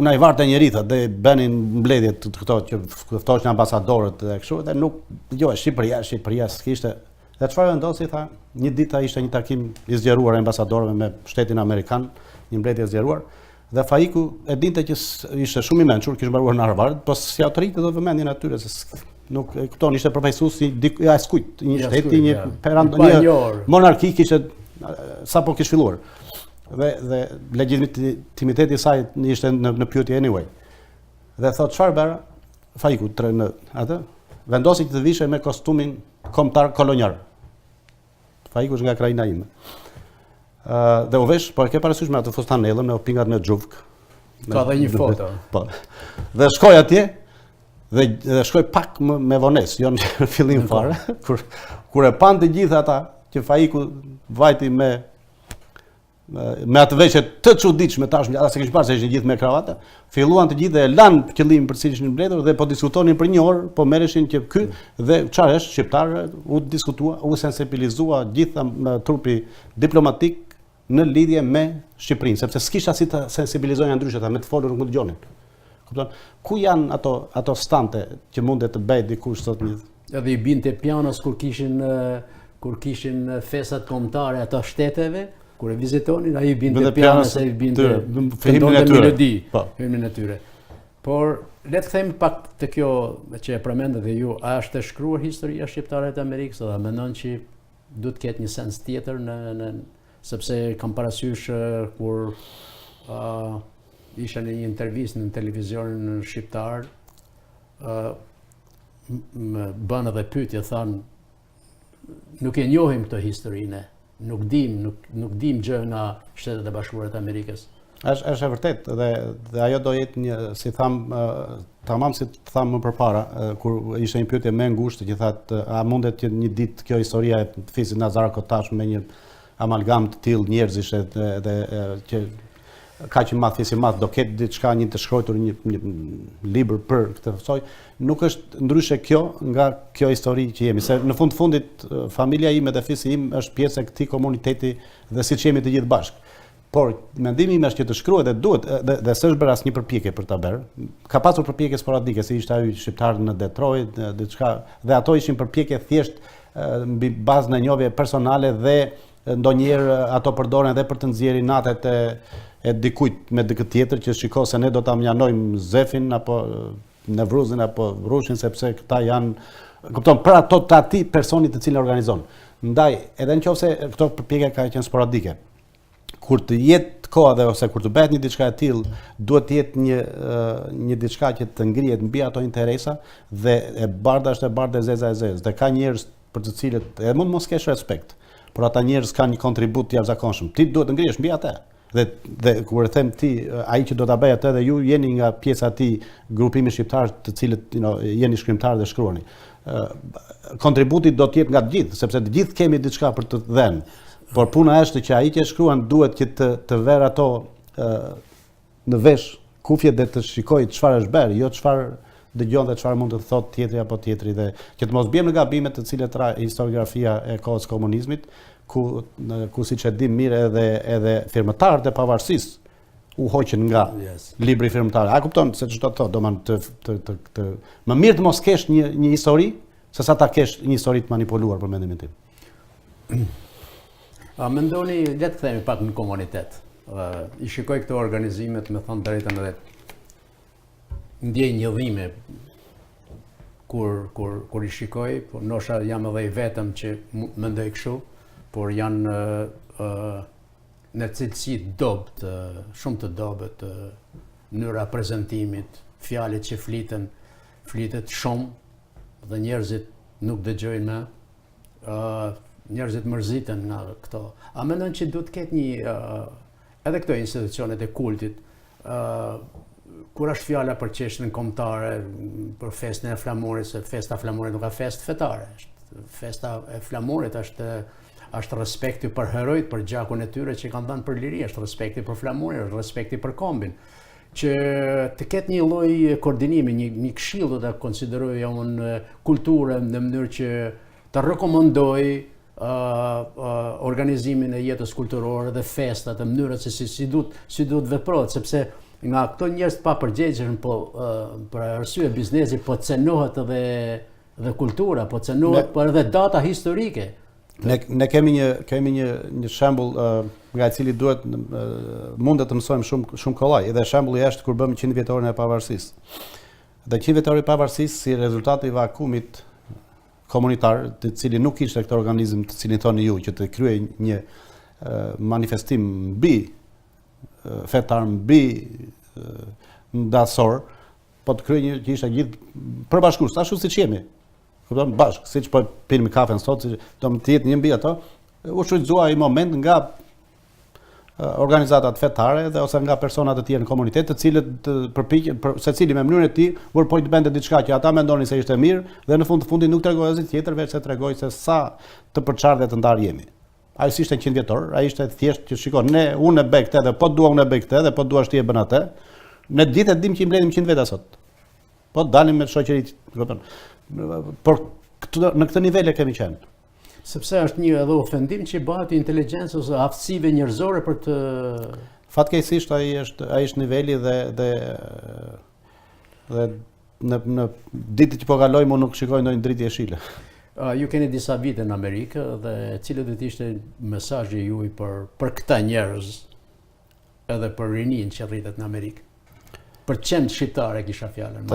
na i varte njeri thotë dhe bënin mbledhje të këto që ftoshin ambasadorët dhe kështu dhe nuk dëgjoj Shqipëria s'kishte. Dhe çfarë vendosi tha, një ditë ishte një takim i zgjeruar ambasadorëve me shtetin amerikan, një mbledhje e zgjeruar, dhe Faiku e dinte që ishte shumë i mençur, kishte mbaruar në Harvard, po si autoritet do vëmendjen atyre se nuk e kupton, ishte përfaqësues i askujt, një shteti, një monarki kishte sapo kishte filluar. Dhe legitimiteti i saj ishte në pyetje anyway. Dhe thot çfarë bëra? Faiku në atë vendosi që të vishej me kostumin kombëtar kolonjar. Faiku është nga krajina ime. Dhe u vesh, po e ke parasysh me atë fustanellën me pingat me xhuvk. Ka dhe një foto. Po. Dhe shkoj atje dhe shkoj pak me vonesë, jo në fillim fare, kur e pan të gjithë ata që Faiku vajti me atë veshje të çuditshme tashmë, ata se kishin parë se ishin gjithë me kravata, filluan të gjithë dhe e lanë qëllimin për cilin ishin mbledhur dhe po diskutonin për 1 orë, po merreshin që ky dhe çfarë është shqiptar, u diskutua, u sensibilizua gjithë trupi diplomatik në lidhje me Shqipërinë, sepse s'kisha si të sensibilizonin ndryshe ata me të folur nuk dëgjonin. Kupton? Ku janë ato stante që mundet të bëj dikush sot një? Edhe i binte pianos kur kishin festat kombëtare ato shteteve. Kur e vizitonin, ai binte pianos, ai binte filmin e melodi, filmin e tyre. Por le të kthehemi pak te kjo që e përmendët dhe ju, a është e shkruar historia shqiptare të Amerikës, a mendon që duhet të ketë një sens tjetër sepse kam parasysh kur isha në një intervistë në televizionin shqiptar, më bën edhe pyetje, thanë nuk e njohim këtë historinë. Nuk dim gjë nga Shtetet e Bashkuara të Amerikës. Është e vërtet dhe ajo do jetë një, si tham, tamam si tham më përpara, kur ishte një pyetje më ngushtë që thatë a mundet që një ditë kjo historia e fisit Nazarko tash me një amalgam të tillë njerëzish dhe që kaq i madh fisi madh do ketë diçka një të shkruar një libër për këtë fsoj, nuk është ndryshe kjo nga kjo histori që jemi, se në fundit familja ime dhe fisi im është pjesë e këtij komuniteti dhe siç jemi të gjithë bashkë. Por mendimi im është që të shkruhet dhe duhet dhe s'është bërë asnjë përpjekje për ta bërë. Ka pasur përpjekje sporadike, si ishte ai shqiptar në Detroit, diçka, dhe ato ishin përpjekje thjesht mbi bazën e njohjeve personale dhe ndonjëherë ato përdoren edhe për të nxjerrë natet e dikujt me dikë tjetër që shiko se ne do ta mjanojmë Zefin apo Nevruzin apo Rushin sepse këta janë, kupton, për ato të atij personit të cilin organizon. Ndaj, edhe nëse këto përpjekje ka qenë sporadike, kur të jetë koha dhe ose kur të bëhet një diçka e tillë, duhet të jetë një diçka që të ngrihet mbi ato interesa dhe e bardha është e bardhë, e zeza e zezë. Dhe ka njerëz për të cilët edhe mund mos kesh respekt, por ata njerëz kanë një kontribut të jashtëzakonshëm. Ti duhet të ngrihesh mbi atë. Dhe kur e them ti, ai që do ta bëj atë dhe ju jeni nga pjesa e atij grupimi shqiptar të cilët jeni shkrimtarë dhe shkruani. Kontributi do të jetë nga të gjithë, sepse të gjithë kemi diçka për të dhënë. Por puna është që ai që shkruan duhet që të verë ato në vesh kufjet dhe të shikojë çfarë është bërë, jo çfarë dëgjon dhe çfarë mund të thotë tjetri apo tjetri, dhe që të mos bëjmë në gabimet të cilat historiografia e kohës komunizmit, ku siç e dim mirë edhe firmëtarët e pavarësisë u hoqën nga libri firmëtar. A kupton se ç'do të thotë, domethënë më mirë të mos kesh një histori se sa ta kesh një histori të manipuluar për mendimin tim. A mendoni, le të themi pak në komunitet. I shikoj këto organizimet, me thënë drejtën, edhe ndjej një dhimbje kur i shikoj, por ndoshta jam edhe i vetëm që mendoj kështu, por janë në cilësi dobët, shumë të dobët, mënyra prezantimit, fjalët që flitet shumë dhe njerëzit nuk dëgjojnë më. njerëzit mërziten nga këto. A mendon që duhet të ketë një edhe këto institucionet e kultit, kur është fjala për çështjen kombëtare, për festën e flamurit, se festa flamurit nuk ka festë fetare. Festa e flamurit është respekti për herojt, për gjakun e tyre që kanë dhënë për liri, është respekti për flamurin, është respekti për kombin. Që të ketë një lloj koordinimi, një këshill do ta konsideroja unë kulturë në mënyrë që të rekomandoj organizimin e jetës kulturore dhe festat, e mënyrët se si duhet veprohet, sepse nga këto njerëz të papërgjegjshëm, për arsye biznesi, po cenohet edhe kultura, po cenohet për edhe data historike. Ne kemi një shembull nga i cili duhet mundet të mësojmë shumë kollaj, edhe shembulli është kur bëmë 100 vjetorin e pavarësisë. Dhe 100 vjetori i pavarësisë si rezultati i vakumit komunitar, të cili nuk ishte këtë organizëm të cilin thoni ju, që të kryej një manifestim mbi fetar, mbi ndasor, po të kryej një që ishte gjithë përbashkuar, ashtu siç jemi. Kupton, bashkë, siç po pinim kafen sot, do të jetë një mbi ato, u shfrytëzua ai moment nga organizatat fetare dhe ose nga persona të tjerë në komunitet, të cilët përpiqen secili me mënyrën e tij point bende diçka që ata mendonin se ishte mirë dhe në fundit nuk tregoi asgjë tjetër veç se tregoi se sa të përçardhë të ndar jemi. Ai s'ishte 100 vjetor, ai ishte thjesht që shikon, unë e bëj këtë dhe po dua unë e bëj këtë dhe po dua ti e bën atë. Ne ditë dim që i mbledhim 100 veta sot. Po dalim me shoqëri, kupton. Por në këtë nivel e kemi qenë. Sepse është një edhe ofendim që i bëhet inteligjencës ose aftësive njerëzore për të... Fatkeqësisht ai është niveli dhe në ditët që po kaloj më nuk shikoj ndonjë dritë jeshile. Ju keni disa vite në Amerikë dhe cilët do të ishte mesazhi juaj për këta njerëz edhe për rinin që rritet në Amerikë? Për qend shqiptare kisha fjalën.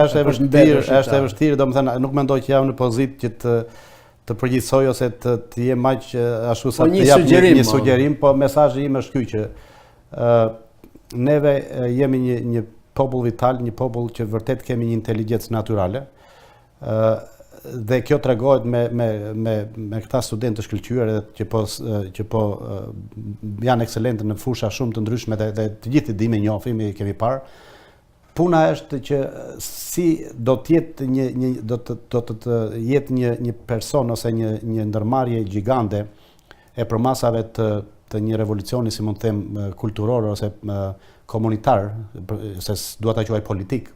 Është e vështirë, domethënë nuk mendoj që jam në pozitë që të përgjithsoj ose të jem aq ashtu sa të jap një sugjerim, po mesazhi im është ky që neve jemi një popull vital, një popull që vërtet kemi një inteligjencë natyrale. Dhe kjo tregohet me këta studentë të shkëlqyer që po janë ekselentë në fusha shumë të ndryshme dhe të gjithë i dimë njohim, kemi parë. Puna është që si do të jetë një person ose një ndërmarrje gjigande e përmasave të një revolucioni, si mund të them, kulturor ose komunitar, se dua ta quaj politik,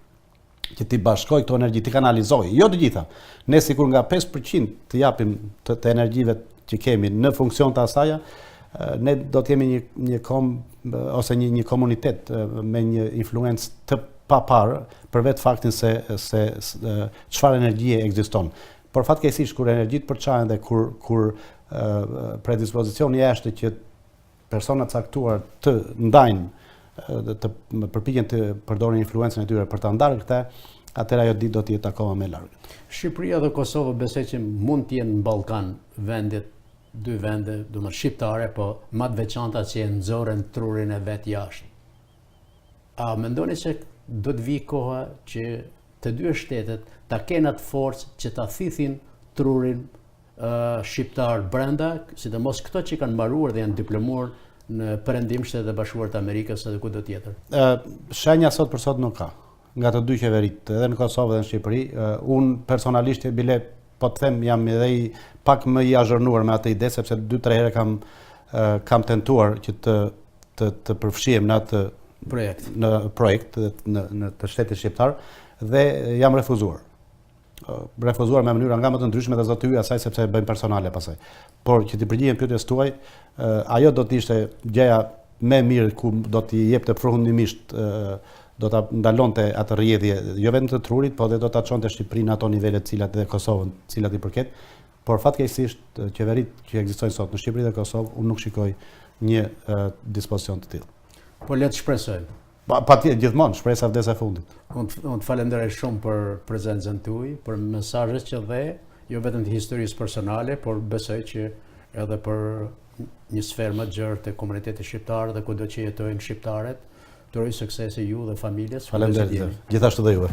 që ti bashkoj këto energji, ti kanalizoj, jo të gjitha. Ne sikur nga 5% të japim të energjive që kemi në funksion të asaja, ne do të jemi një komunitet me një influencë të paparë për vetë faktin se çfarë energjie ekziston. Por fatkeqësisht kur energjitë përçahen dhe kur predispozicioni është që persona të caktuar të ndajnë të përpiqen të përdorin influencën e tyre për ta ndarë këtë, atëherë ajo ditë do të jetë akoma më larg. Shqipëria dhe Kosova besoj që mund të jenë në Ballkan vendet, dy vende, domethënë shqiptare, po më të veçanta që e nxorën trurin e vet jashtë. A mendoni se do të vijë koha që të dy shtetet ta kenë atë forcë që ta thithin trurin shqiptar brenda, sidomos këto që kanë mbaruar dhe janë diplomuar në Perëndim Shtetet e Bashkuara të Amerikës edhe kudo tjetër? Shenja sot për sot nuk ka. Nga të dy qeveritë, edhe në Kosovë dhe në Shqipëri, unë personalisht bile po të them jam edhe pak më i azhërnuar me atë ide, sepse 2-3 herë kam tentuar që të përfshihem në atë projekt në të shtetit shqiptar dhe jam refuzuar. Refuzuar me mënyra nga më të ndryshme dhe zot të hyj asaj sepse e bëjmë personale pasaj. Por që t'i përgjigjem pyetjes tuaj, ajo do të ishte gjëja më e mirë ku do t'i jepte përfundimisht do ta ndalonte atë rrjedhje jo vetëm të trurit, por dhe do ta çonte Shqipërinë ato nivele të cilat dhe Kosovën, të cilat i përket. Por fatkeqësisht qeveritë që ekzistojnë sot në Shqipëri dhe Kosovë, unë nuk shikoj një dispozicion të tillë. Po le të shpresojmë. Patjetër, gjithmonë shpresa vdes e fundit. Unë të falenderoj shumë për prezencën tuaj, për mesazhet që dhe jo vetëm të historisë personale, por besoj që edhe për një sferë më të gjerë të komunitetit shqiptar dhe kudo që jetojnë shqiptarët. Të uroj suksese ju dhe familjes. Faleminderit. Gjithashtu dhe juve.